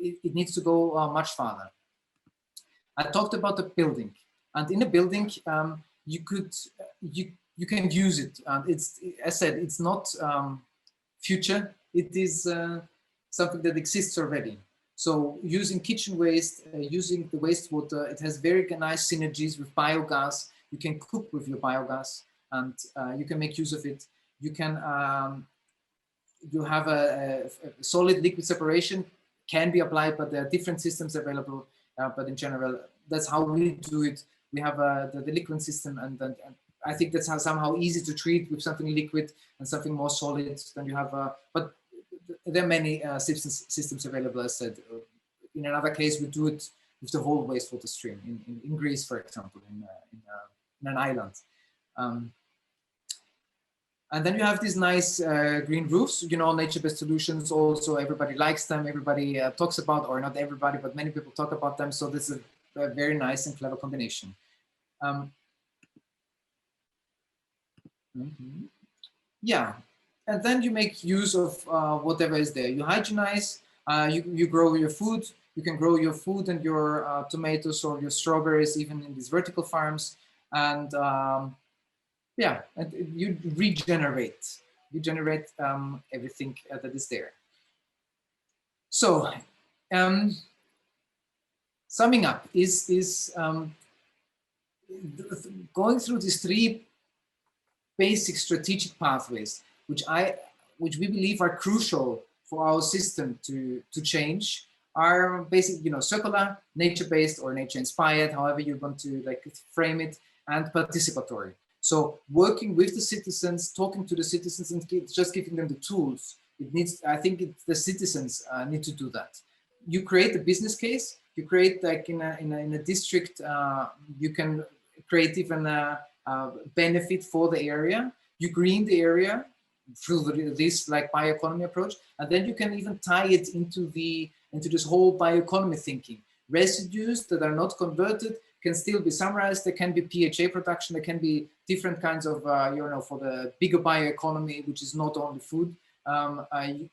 it needs to go much farther. I talked about the building, and in a building, you can use it. It's, as I said, it's not future. It is something that exists already. So using kitchen waste, using the wastewater, it has very nice synergies with biogas. You can cook with your biogas, and you can make use of it. You can you have a solid liquid separation can be applied, but there are different systems available. But in general, that's how we do it. We have the liquid system, and I think that's how somehow easy to treat with something liquid and something more solid. Then you have, but there are many systems available. As I said, in another case, we do it with the whole wastewater stream in Greece, for example, in an island. And then you have these nice green roofs, nature-based solutions. Also, everybody likes them. Everybody talks about, or not everybody, but many people talk about them. So this is a very nice and clever combination. Yeah, and then you make use of whatever is there. You hygienize, you grow your food. You can grow your food and your tomatoes or your strawberries even in these vertical farms. And yeah, and you regenerate. You generate everything that is there. So summing up is going through these 3 basic strategic pathways, which we believe are crucial for our system to change, are basic, circular, nature-based or nature-inspired, however you want to frame it, and participatory. So working with the citizens, talking to the citizens, and just giving them the tools. I think the citizens need to do that. You create a business case. You create in a district. You can create even a benefit for the area. You green the area through this bioeconomy approach, and then you can even tie it into this whole bioeconomy thinking. Residues that are not converted can still be summarized. There can be PHA production. There can be different kinds of, for the bigger bioeconomy, which is not only food.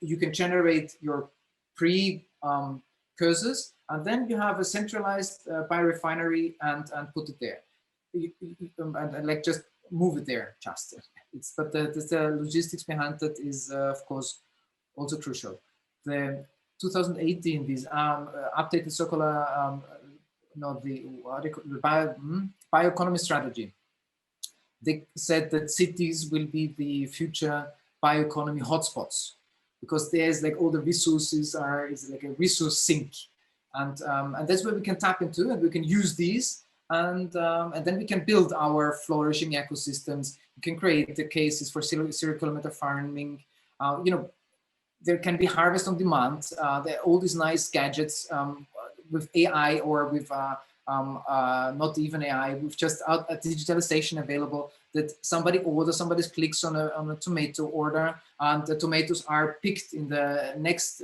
You can generate your precursors, and then you have a centralized biorefinery and put it there. And just move it there. But the logistics behind that is, of course, also crucial. The 2018, these updated circular. The bioeconomy strategy. They said that cities will be the future bioeconomy hotspots because there's all the resources is like a resource sink, and that's where we can tap into, and we can use these, and then we can build our flourishing ecosystems. We can create the cases for circular farming. There can be harvest on demand. There are all these nice gadgets. With AI or with not even AI, with just a digitalization available that somebody clicks on a tomato order, and the tomatoes are picked in the next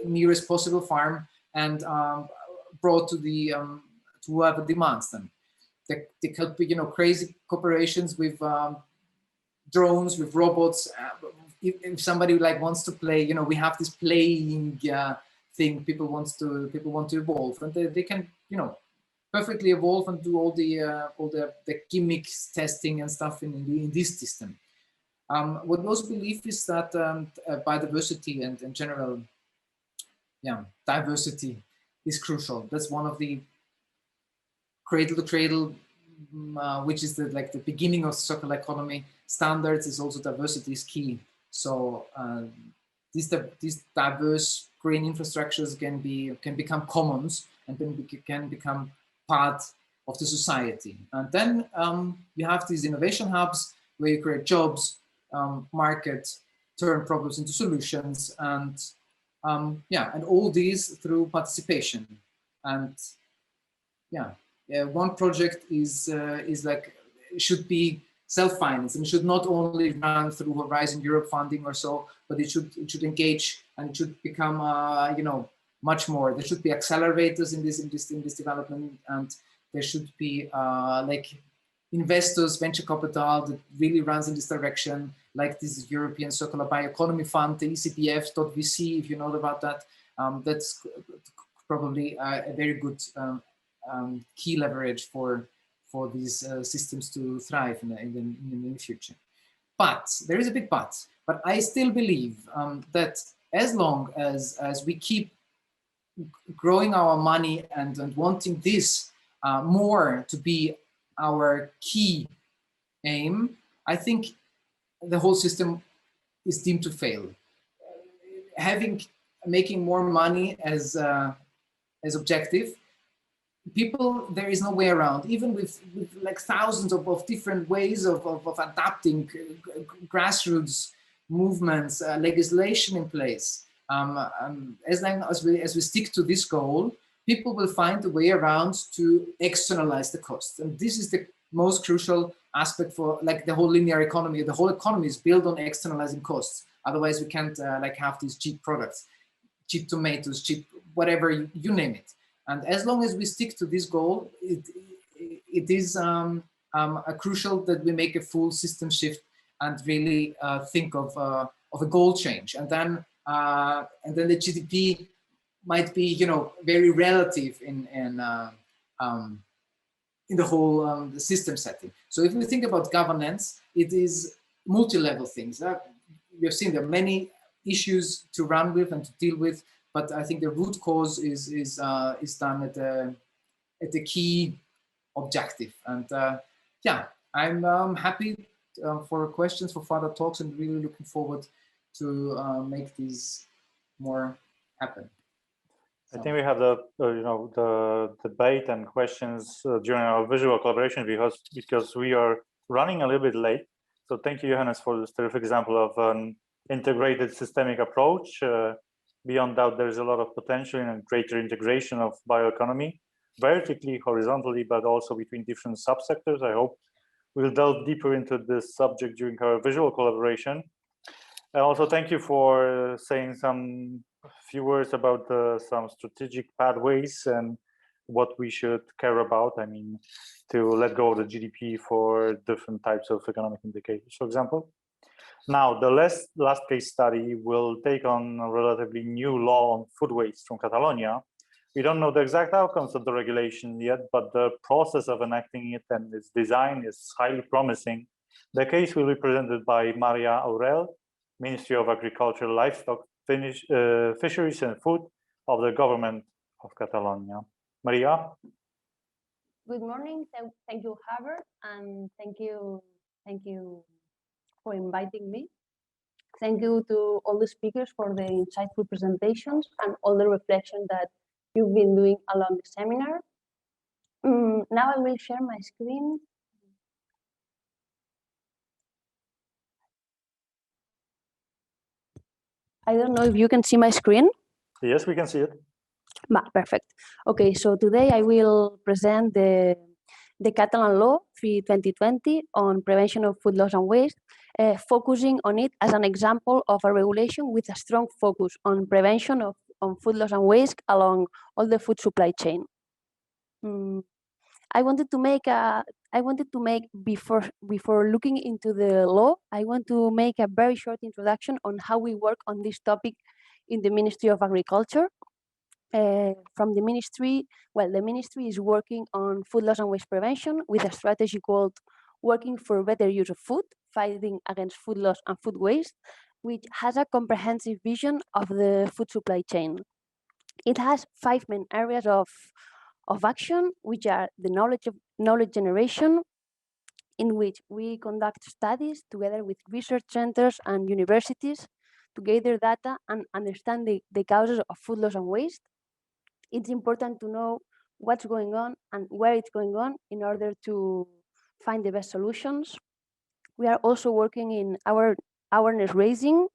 nearest possible farm and brought to the to whoever demands them. They could be crazy corporations with drones, with robots. If somebody wants to play, we have this playing. Thing people want to evolve, and they can perfectly evolve and do all the gimmicks testing and stuff in this system. What we also believe is that biodiversity and in general, diversity is crucial. That's one of the cradle to cradle, which is the beginning of circular economy standards. Is also diversity is key. So these diverse green infrastructures can become commons, and then can become part of the society. And then you have these innovation hubs where you create jobs, market, turn problems into solutions, and yeah, and all these through participation. And yeah, one project is like, should be self-financed and should not only run through Horizon Europe funding or so, but it should engage and it should become you know, much more. There should be accelerators in this development, and there should be like investors, venture capital that really runs in this direction, like this European Circular Bioeconomy Fund, the ECBF.VC, if you know about that. That's probably a very good key leverage for these systems to thrive in the near future. But there is a big but I still believe that as long as we keep growing our money and wanting this more to be our key aim, I think the whole system is deemed to fail. Making more money as objective, people, there is no way around, even with like thousands of different ways of adapting grassroots movements, legislation in place. As long as we stick to this goal, people will find a way around to externalize the cost. And this is the most crucial aspect for like the whole linear economy. The whole economy is built on externalizing costs. Otherwise we can't like have these cheap products, cheap tomatoes, cheap whatever, you name it. And as long as we stick to this goal, it is crucial that we make a full system shift and really think of a goal change. And then the GDP might be, you know, very relative in the whole the system setting. So if we think about governance, it is multi-level things. We have seen there are many issues to run with and to deal with, but I think the root cause is done at the key objective. And yeah, I'm happy for questions, for further talks, and really looking forward to make these more happen. I think we have the you know, the debate and questions during our visual collaboration because we are running a little bit late. So thank you, Johannes, for this terrific example of an integrated systemic approach. Beyond doubt, there's a lot of potential in a greater integration of bioeconomy, vertically, horizontally, but also between different subsectors. I hope we'll delve deeper into this subject during our visual collaboration. And also thank you for saying some few words about some strategic pathways and what we should care about. I mean, to let go of the GDP for different types of economic indicators, for example. Now, the last case study will take on a relatively new law on food waste from Catalonia. We don't know the exact outcomes of the regulation yet, but the process of enacting it and its design is highly promising. The case will be presented by Maria Aurel, Ministry of Agriculture, Livestock, Fisheries and Food of the government of Catalonia. Maria? Good morning. Thank you, Harvard, and thank you for inviting me. Thank you to all the speakers for the insightful presentations and all the reflection that you've been doing along the seminar. Now I will share my screen. I don't know if you can see my screen. Yes, we can see it. Perfect. Okay, so today I will present the Catalan Law 3/2020 on prevention of food loss and waste, focusing on it as an example of a regulation with a strong focus on prevention of food loss and waste along all the food supply chain. I wanted to make before looking into the law, I want to make a very short introduction on how we work on this topic in the Ministry of Agriculture. From the ministry, well, the ministry is working on food loss and waste prevention with a strategy called Working for Better Use of Food, Fighting Against Food Loss and Food Waste, which has a comprehensive vision of the food supply chain. It has 5 main areas of action, which are the knowledge generation, in which we conduct studies together with research centers and universities to gather data and understand the causes of food loss and waste. It's important to know what's going on and where it's going on in order to find the best solutions. We are also working in our awareness raising.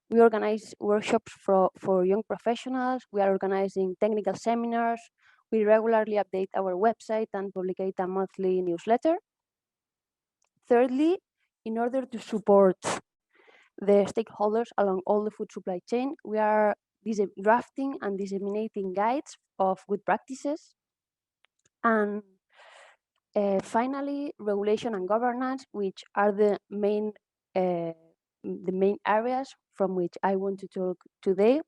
We organize workshops for young professionals. We are organizing technical seminars. We regularly update our website and publicate a monthly newsletter. Thirdly, in order to support the stakeholders along all the food supply chain, we are drafting and disseminating guides of good practices. And finally, regulation and governance, which are the main areas from which I want to talk today.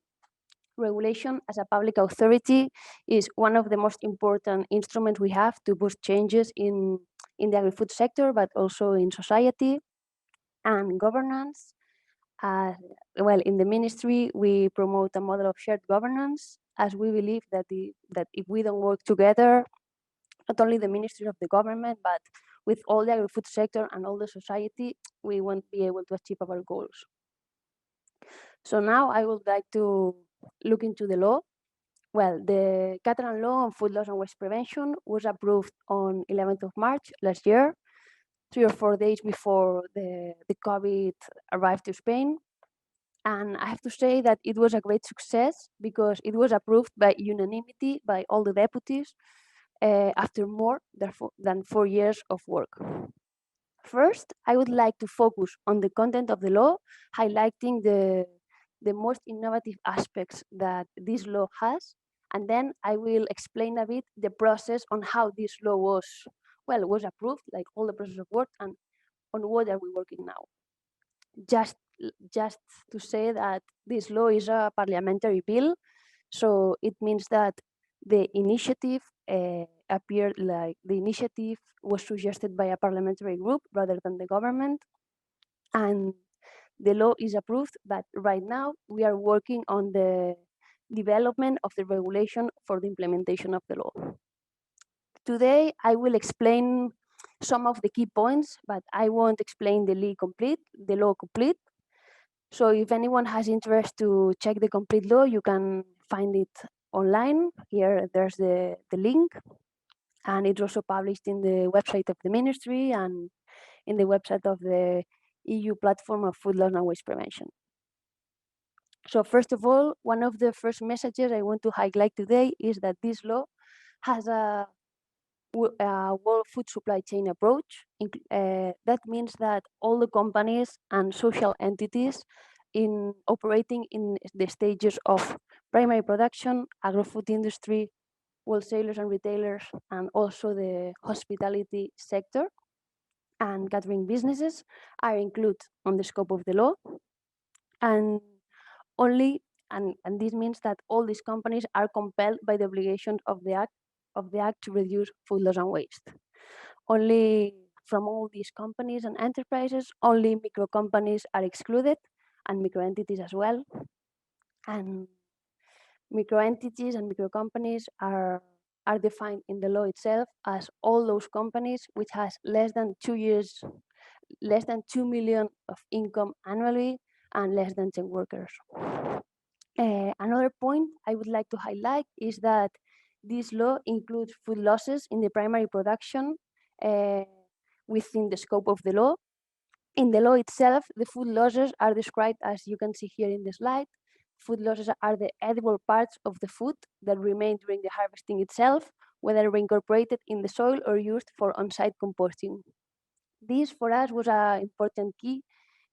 Regulation as a public authority is one of the most important instruments we have to boost changes in the agri-food sector, but also in society. And governance, well, in the ministry, we promote a model of shared governance, as we believe that if we don't work together, not only the ministry of the government, but with all the agri-food sector and all the society, we won't be able to achieve our goals. So now I would like to look into the law. Well, the Catalan law on food loss and waste prevention was approved on 11th of March last year, 3 or 4 days before the COVID arrived to Spain. And I have to say that it was a great success because it was approved by unanimity by all the deputies after more than 4 years of work. First, I would like to focus on the content of the law, highlighting the most innovative aspects that this law has, and then I will explain a bit the process on how this law was approved, like all the process of work, and on what are we working now. Just to say that this law is a parliamentary bill, so it means that the initiative was suggested by a parliamentary group rather than the government, and the law is approved, but right now we are working on the development of the regulation for the implementation of the law. Today, I will explain some of the key points, but I won't explain the law complete. So if anyone has interest to check the complete law, you can find it online. Here, there's the link, and it's also published in the website of the ministry and in the website of the EU platform of food loss and waste prevention. So first of all, one of the first messages I want to highlight today is that this law has a world food supply chain approach. That means that all the companies and social entities operating in the stages of primary production, agro-food industry, wholesalers and retailers, and also the hospitality sector and catering businesses are included on the scope of the law. And this means that all these companies are compelled by the obligations of the act to reduce food loss and waste. Only from all these companies and enterprises, only micro companies are excluded, and micro entities as well. And micro entities and micro companies are defined in the law itself as all those companies which has less than 2 million of income annually and less than 10 workers. Another point I would like to highlight is that this law includes food losses in the primary production within the scope of the law. In the law itself, the food losses are described as you can see here in the slide. Food losses are the edible parts of the food that remain during the harvesting itself, whether reincorporated in the soil or used for on-site composting. This for us was an important key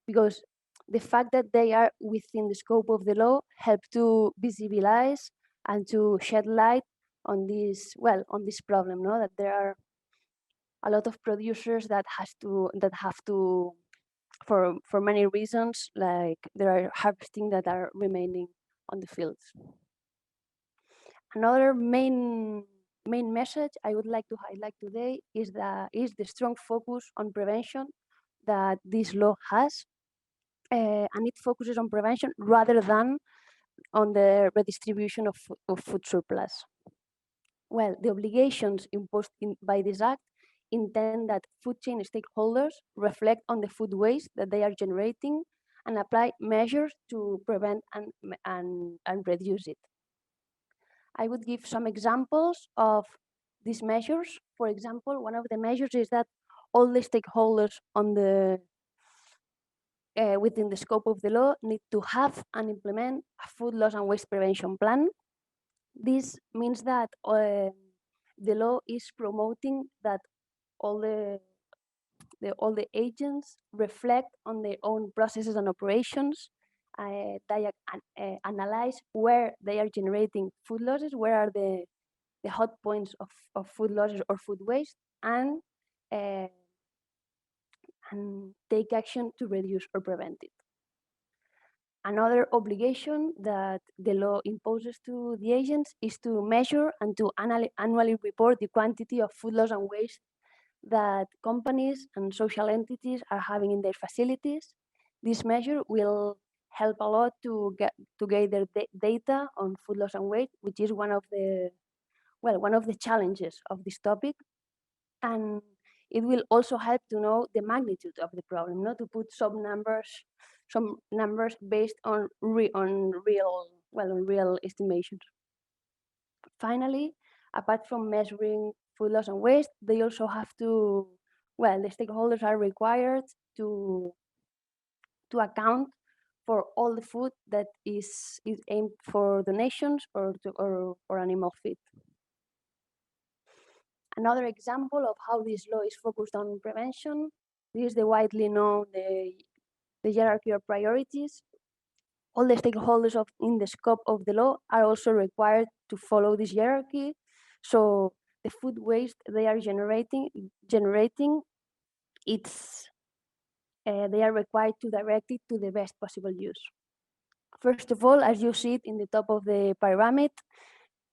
because the fact that they are within the scope of the law help to visualize and to shed light on this problem, no? That there are a lot of producers that have to for many reasons, like there are harvesting that are remaining on the fields. Another main message I would like to highlight today is the strong focus on prevention that this law has. And it focuses on prevention rather than on the redistribution of food surplus. Well, the obligations imposed by this act intend that food chain stakeholders reflect on the food waste that they are generating and apply measures to prevent and reduce it. I would give some examples of these measures. For example, one of the measures is that all the stakeholders on the within the scope of the law need to have and implement a food loss and waste prevention plan. This means that the law is promoting that all the agents reflect on their own processes and operations, analyze where they are generating food losses, where are the hot points of food losses or food waste, and take action to reduce or prevent it. Another obligation that the law imposes to the agents is to measure and to annually report the quantity of food loss and waste that companies and social entities are having in their facilities. This measure will help a lot to gather data on food loss and waste, which is one of the challenges of this topic. And it will also help to know the magnitude of the problem, not to put some numbers based on real estimations. Finally, apart from measuring food loss and waste, they also have to, the stakeholders are required to account for all the food that is aimed for donations or animal feed. Another example of how this law is focused on prevention, this is the widely known the hierarchy of priorities. All the stakeholders in the scope of the law are also required to follow this hierarchy. So the food waste they are generating, they are required to direct it to the best possible use. First of all, as you see it in the top of the pyramid,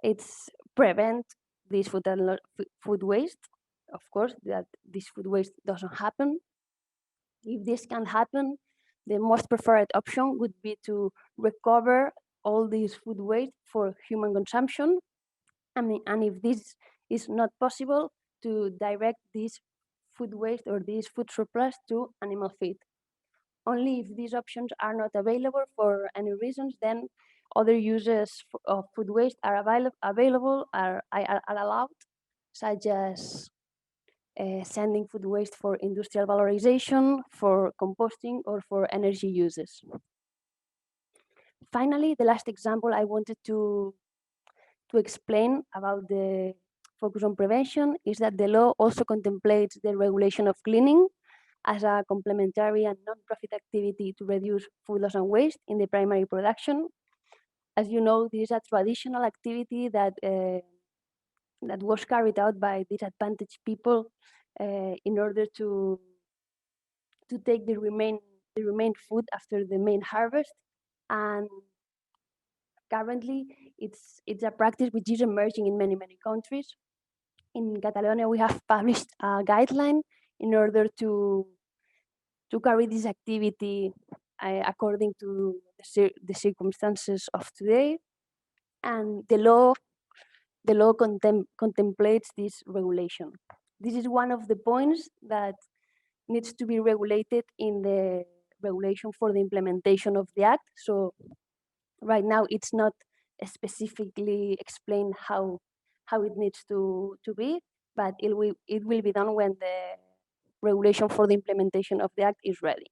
it's prevent this food waste. Of course, that this food waste doesn't happen. If this can happen, the most preferred option would be to recover all this food waste for human consumption. And if this is not possible, to direct this food waste or this food surplus to animal feed. Only if these options are not available for any reasons, then other uses of food waste are available, are allowed, such as sending food waste for industrial valorization, for composting, or for energy uses. Finally, the last example I wanted to explain about the focus on prevention is that the law also contemplates the regulation of cleaning as a complementary and non-profit activity to reduce food loss and waste in the primary production. As you know, this is a traditional activity that was carried out by disadvantaged people in order to take the remain food after the main harvest. And currently, it's a practice which is emerging in many countries. In Catalonia, we have published a guideline in order to carry this activity according to the circumstances of today, and the law contemplates this regulation. This is one of the points that needs to be regulated in the regulation for the implementation of the act. So right now it's not specifically explained how it needs to be, but it will be done when the regulation for the implementation of the act is ready.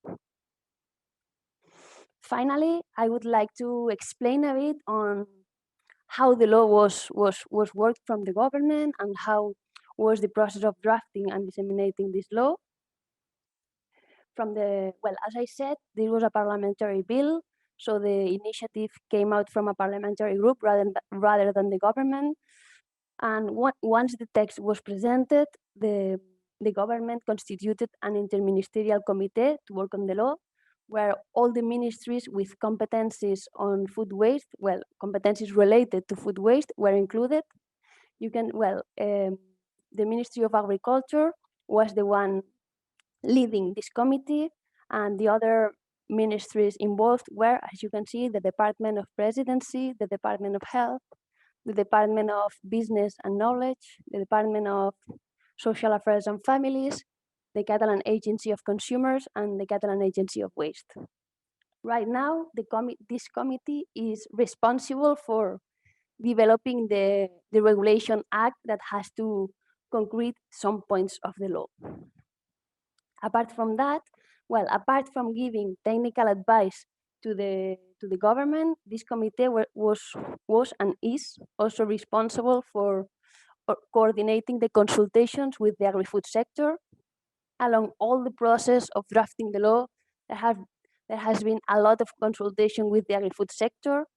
Finally, I would like to explain a bit on how the law was worked from the government and how was the process of drafting and disseminating this law. As I said, this was a parliamentary bill, so the initiative came out from a parliamentary group rather than the government. And once the text was presented, the government constituted an interministerial committee to work on the law, where all the ministries with competencies on food waste, competencies related to food waste were included. The Ministry of Agriculture was the one leading this committee, and the other ministries involved were, as you can see, the Department of Presidency, the Department of Health, the Department of Business and Knowledge, the Department of Social Affairs and Families, the Catalan Agency of Consumers, and the Catalan Agency of Waste. Right now, this committee is responsible for developing the regulation act that has to concrete some points of the law. Apart from that, well, apart from giving technical advice to the government, this committee was and is also responsible for coordinating the consultations with the agri-food sector. Along all the process of drafting the law, there has been a lot of consultation with the agri-food sector.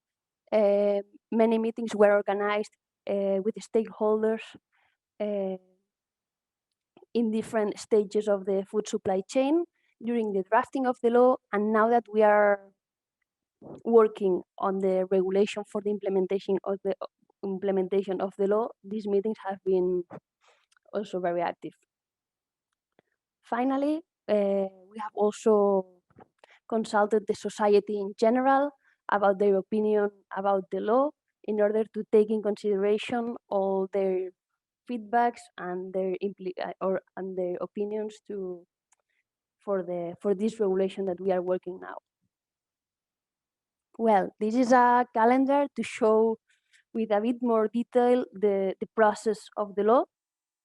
Many meetings were organized with the stakeholders in different stages of the food supply chain during the drafting of the law. And now that we are working on the regulation for the implementation of the law, these meetings have been also very active. Finally, we have also consulted the society in general about their opinion about the law in order to take in consideration all their feedbacks and their opinions for this regulation that we are working now. Well, this is a calendar to show with a bit more detail the process of the law.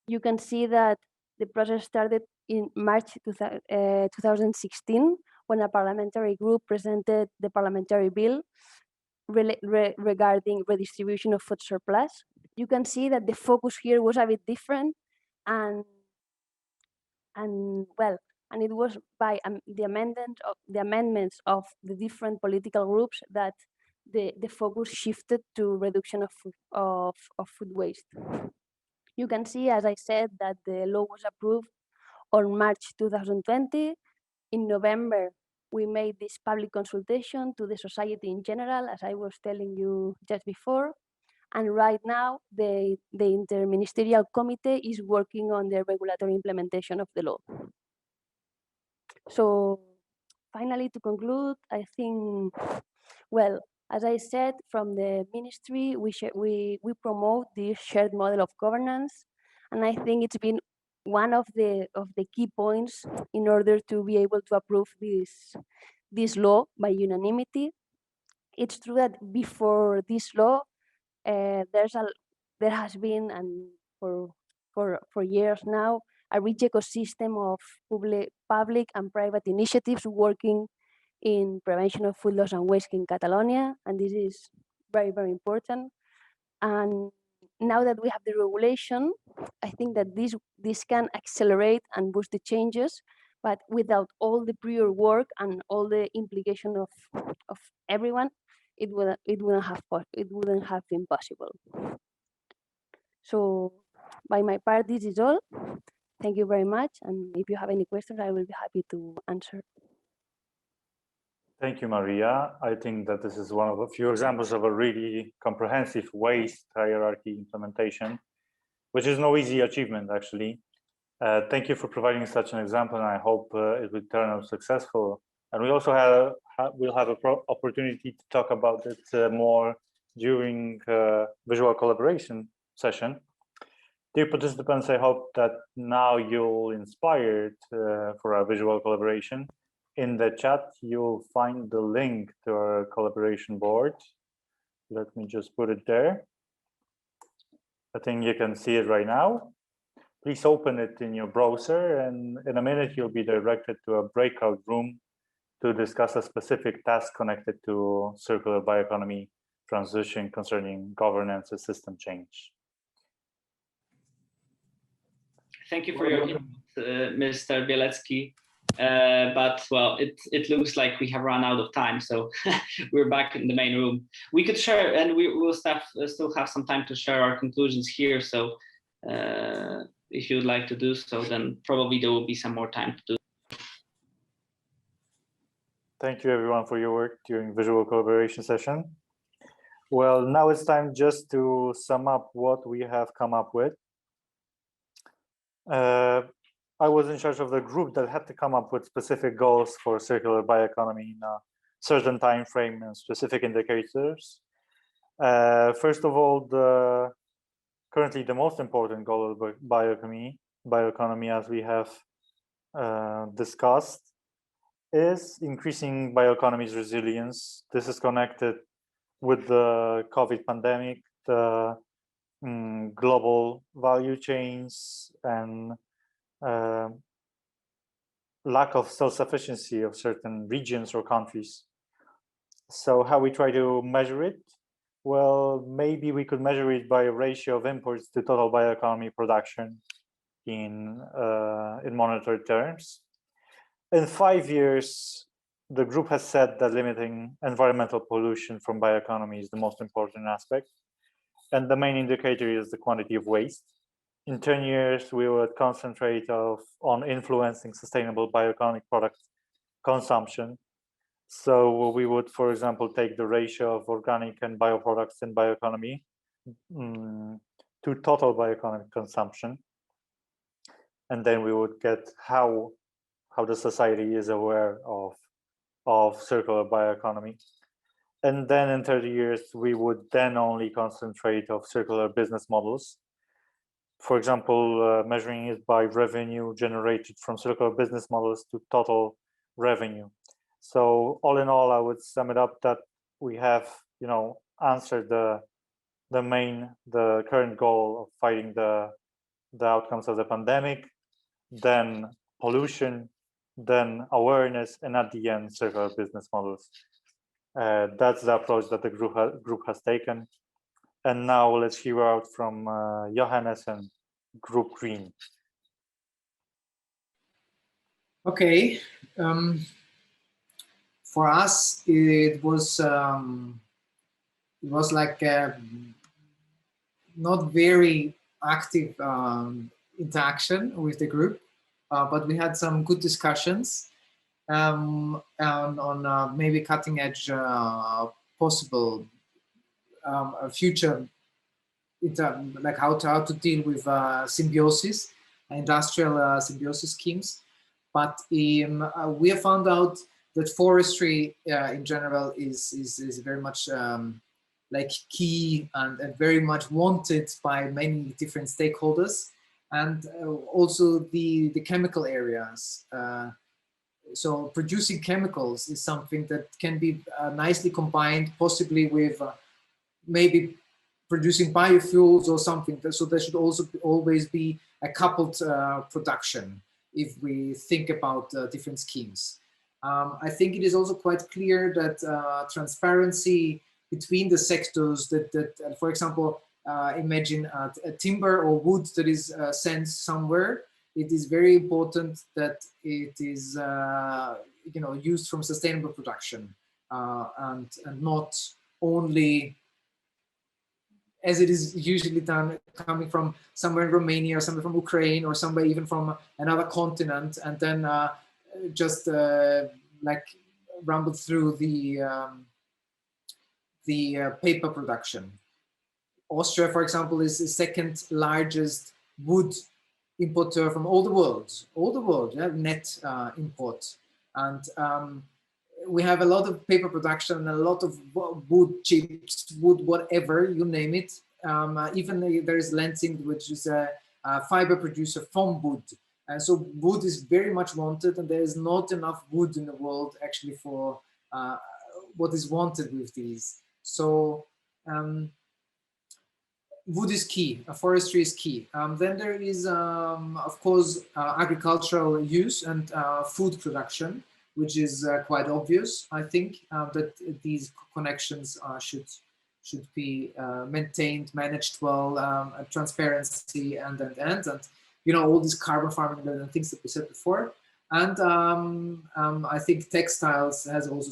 You can see that the process started in March 2016 when a parliamentary group presented the parliamentary bill regarding redistribution of food surplus. You can see that the focus here was a bit different, and it was by the amendments of the different political groups that the focus shifted to reduction of food waste. You can see, as I said, that the law was approved on March 2020. In November, we made this public consultation to the society in general, as I was telling you just before. And right now, the interministerial committee is working on the regulatory implementation of the law. So finally, to conclude, I think, well, as I said, from the ministry, we promote this shared model of governance. And I think it's been one of the key points in order to be able to approve this law by unanimity. It's true that before this law, there has been, and for years now, a rich ecosystem of public and private initiatives working in prevention of food loss and waste in Catalonia, and this is very, very important. And now that we have the regulation, I think that this can accelerate and boost the changes, but without all the prior work and all the implication of everyone, it wouldn't have been possible. So by my part, this is all. Thank you very much. And if you have any questions, I will be happy to answer. Thank you, Maria. I think that this is one of a few examples of a really comprehensive waste hierarchy implementation, which is no easy achievement, actually. Thank you for providing such an example, and I hope it will turn out successful. And we also we'll have an opportunity to talk about it more during visual collaboration session. Dear participants, I hope that now you're inspired for our visual collaboration. In the chat, you'll find the link to our collaboration board. Let me just put it there. I think you can see it right now. Please open it in your browser, and in a minute, you'll be directed to a breakout room to discuss a specific task connected to circular bioeconomy transition concerning governance and system change. Thank you for your input, Mr. Bielecki. But well, it looks like we have run out of time, so we're back in the main room. We could share, and we will still have some time to share our conclusions here. So if you would like to do so, then probably there will be some more time to do. Thank you, everyone, for your work during visual collaboration session. Well, now it's time just to sum up what we have come up with. I was in charge of the group that had to come up with specific goals for circular bioeconomy in a certain time frame and specific indicators. First of all, currently the most important goal of bioeconomy, as we have discussed, is increasing bioeconomy's resilience. This is connected with the COVID pandemic, the global value chains and lack of self-sufficiency of certain regions or countries. So how we try to measure it? Well, maybe we could measure it by a ratio of imports to total bioeconomy production in monetary terms. In 5 years, the group has said that limiting environmental pollution from bioeconomy is the most important aspect. And the main indicator is the quantity of waste. In 10 years, we would concentrate on influencing sustainable bioeconomic product consumption. So we would, for example, take the ratio of organic and bioproducts in bioeconomy to total bioeconomic consumption. And then we would get how the society is aware of circular bioeconomy. And then in 30 years, we would then only concentrate on circular business models. For example, measuring it by revenue generated from circular business models to total revenue. So all in all, I would sum it up that we have, answered the current goal of fighting the outcomes of the pandemic, then pollution, then awareness, and at the end, circular business models. That's the approach that the group has taken. And now let's hear out from Johannes and Group Green. Okay. For us, it was like not very active interaction with the group, but we had some good discussions on maybe cutting edge possible future, like how to deal with symbiosis, industrial symbiosis schemes. But we have found out that forestry in general is very much like key and very much wanted by many different stakeholders, and also the chemical areas. So producing chemicals is something that can be nicely combined, possibly with maybe producing biofuels or something. So there should also always be a coupled production if we think about different schemes. I think it is also quite clear that transparency between the sectors that for example, imagine a timber or wood that is sent somewhere. It is very important that it is used from sustainable production and not only as it is usually done, coming from somewhere in Romania or somewhere from Ukraine or somewhere even from another continent, and then just like rumble through the paper production. Austria, for example, is the second largest wood importer from all the world, yeah, net import. And we have a lot of paper production and a lot of wood chips, wood whatever, you name it. Even there is Lansing, which is a fiber producer from wood. And so wood is very much wanted, and there is not enough wood in the world actually for what is wanted with these. So wood is key, forestry is key. Then there is, of course, agricultural use and food production, which is quite obvious. I think that these connections should be maintained, managed well, transparency, and all these carbon farming and things that we said before. And I think textiles has also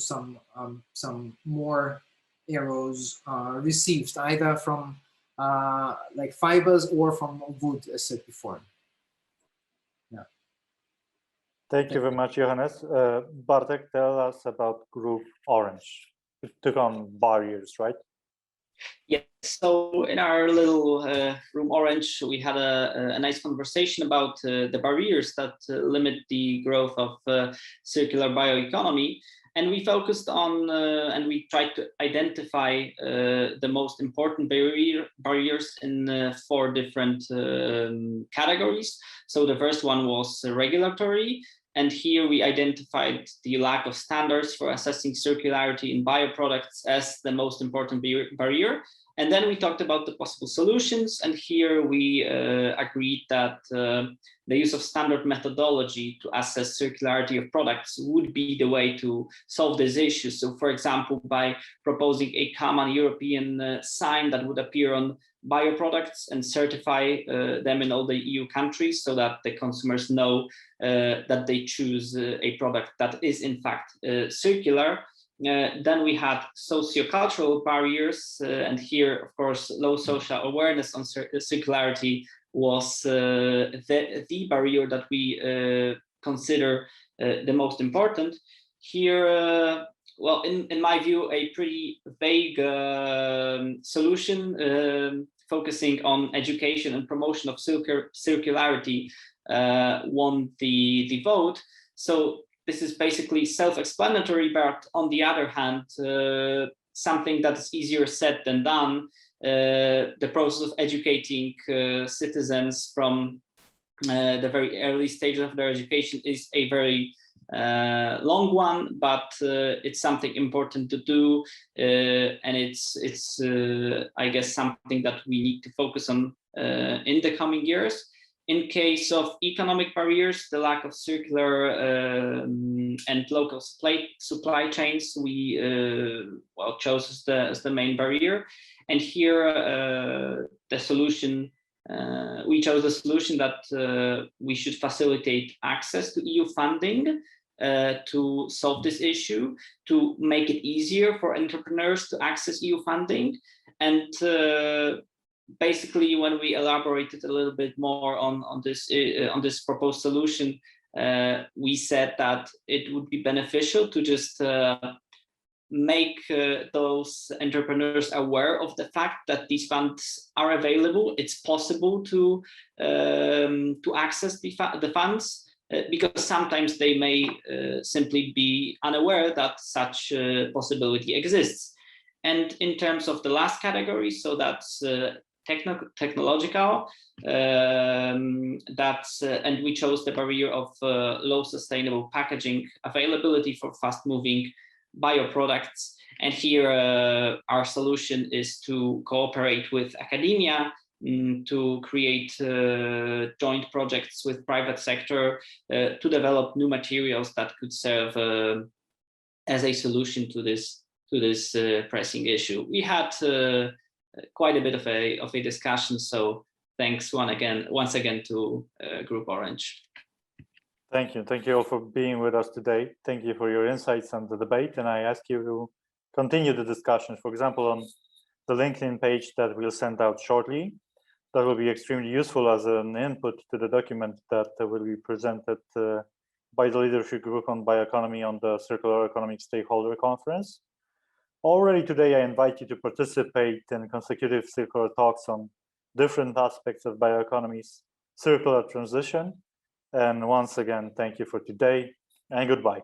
some more arrows received, either from like fibers or from wood, as said before. Yeah. Thank you very much, Johannes. Bartek, tell us about Group Orange. It took on barriers, right? Yes. So in our little room Orange, we had a nice conversation about the barriers that limit the growth of circular bioeconomy. And we focused on, and we tried to identify the most important barriers in 4 different categories. So the first one was regulatory. And here we identified the lack of standards for assessing circularity in bioproducts as the most important barrier. And then we talked about the possible solutions, and here we agreed that the use of standard methodology to assess circularity of products would be the way to solve this issue. So for example, by proposing a common European sign that would appear on bioproducts and certify them in all the EU countries so that the consumers know that they choose a product that is in fact circular. Then we had sociocultural barriers, and here, of course, low social awareness on circularity was the barrier that we consider the most important. Here, well, in my view, a pretty vague solution focusing on education and promotion of circularity won the vote. So this is basically self-explanatory, but on the other hand, something that is easier said than done. The process of educating citizens from the very early stages of their education is a very long one, but it's something important to do, and it's I guess something that we need to focus on in the coming years. In case of economic barriers, the lack of circular and local supply chains, we well chose as the main barrier. And here the solution, we chose the solution that we should facilitate access to EU funding to solve this issue, to make it easier for entrepreneurs to access EU funding. And basically, when we elaborated a little bit more on this proposed solution, we said that it would be beneficial to just make those entrepreneurs aware of the fact that these funds are available. It's possible to access the funds, because sometimes they may simply be unaware that such possibility exists. And in terms of the last category, so that's technological, and we chose the barrier of low sustainable packaging availability for fast-moving bioproducts. And here our solution is to cooperate with academia to create joint projects with private sector to develop new materials that could serve as a solution to this pressing issue. We had quite a bit of a discussion, so thanks once again to Group Orange. Thank you all for being with us today. Thank you for your insights on the debate, and I ask you to continue the discussion, for example, on the LinkedIn page that we'll send out shortly. That will be extremely useful as an input to the document that will be presented by the leadership group on bioeconomy on the Circular Economic Stakeholder Conference. Already today, I invite you to participate in consecutive circular talks on different aspects of bioeconomy's circular transition. And once again, thank you for today and goodbye.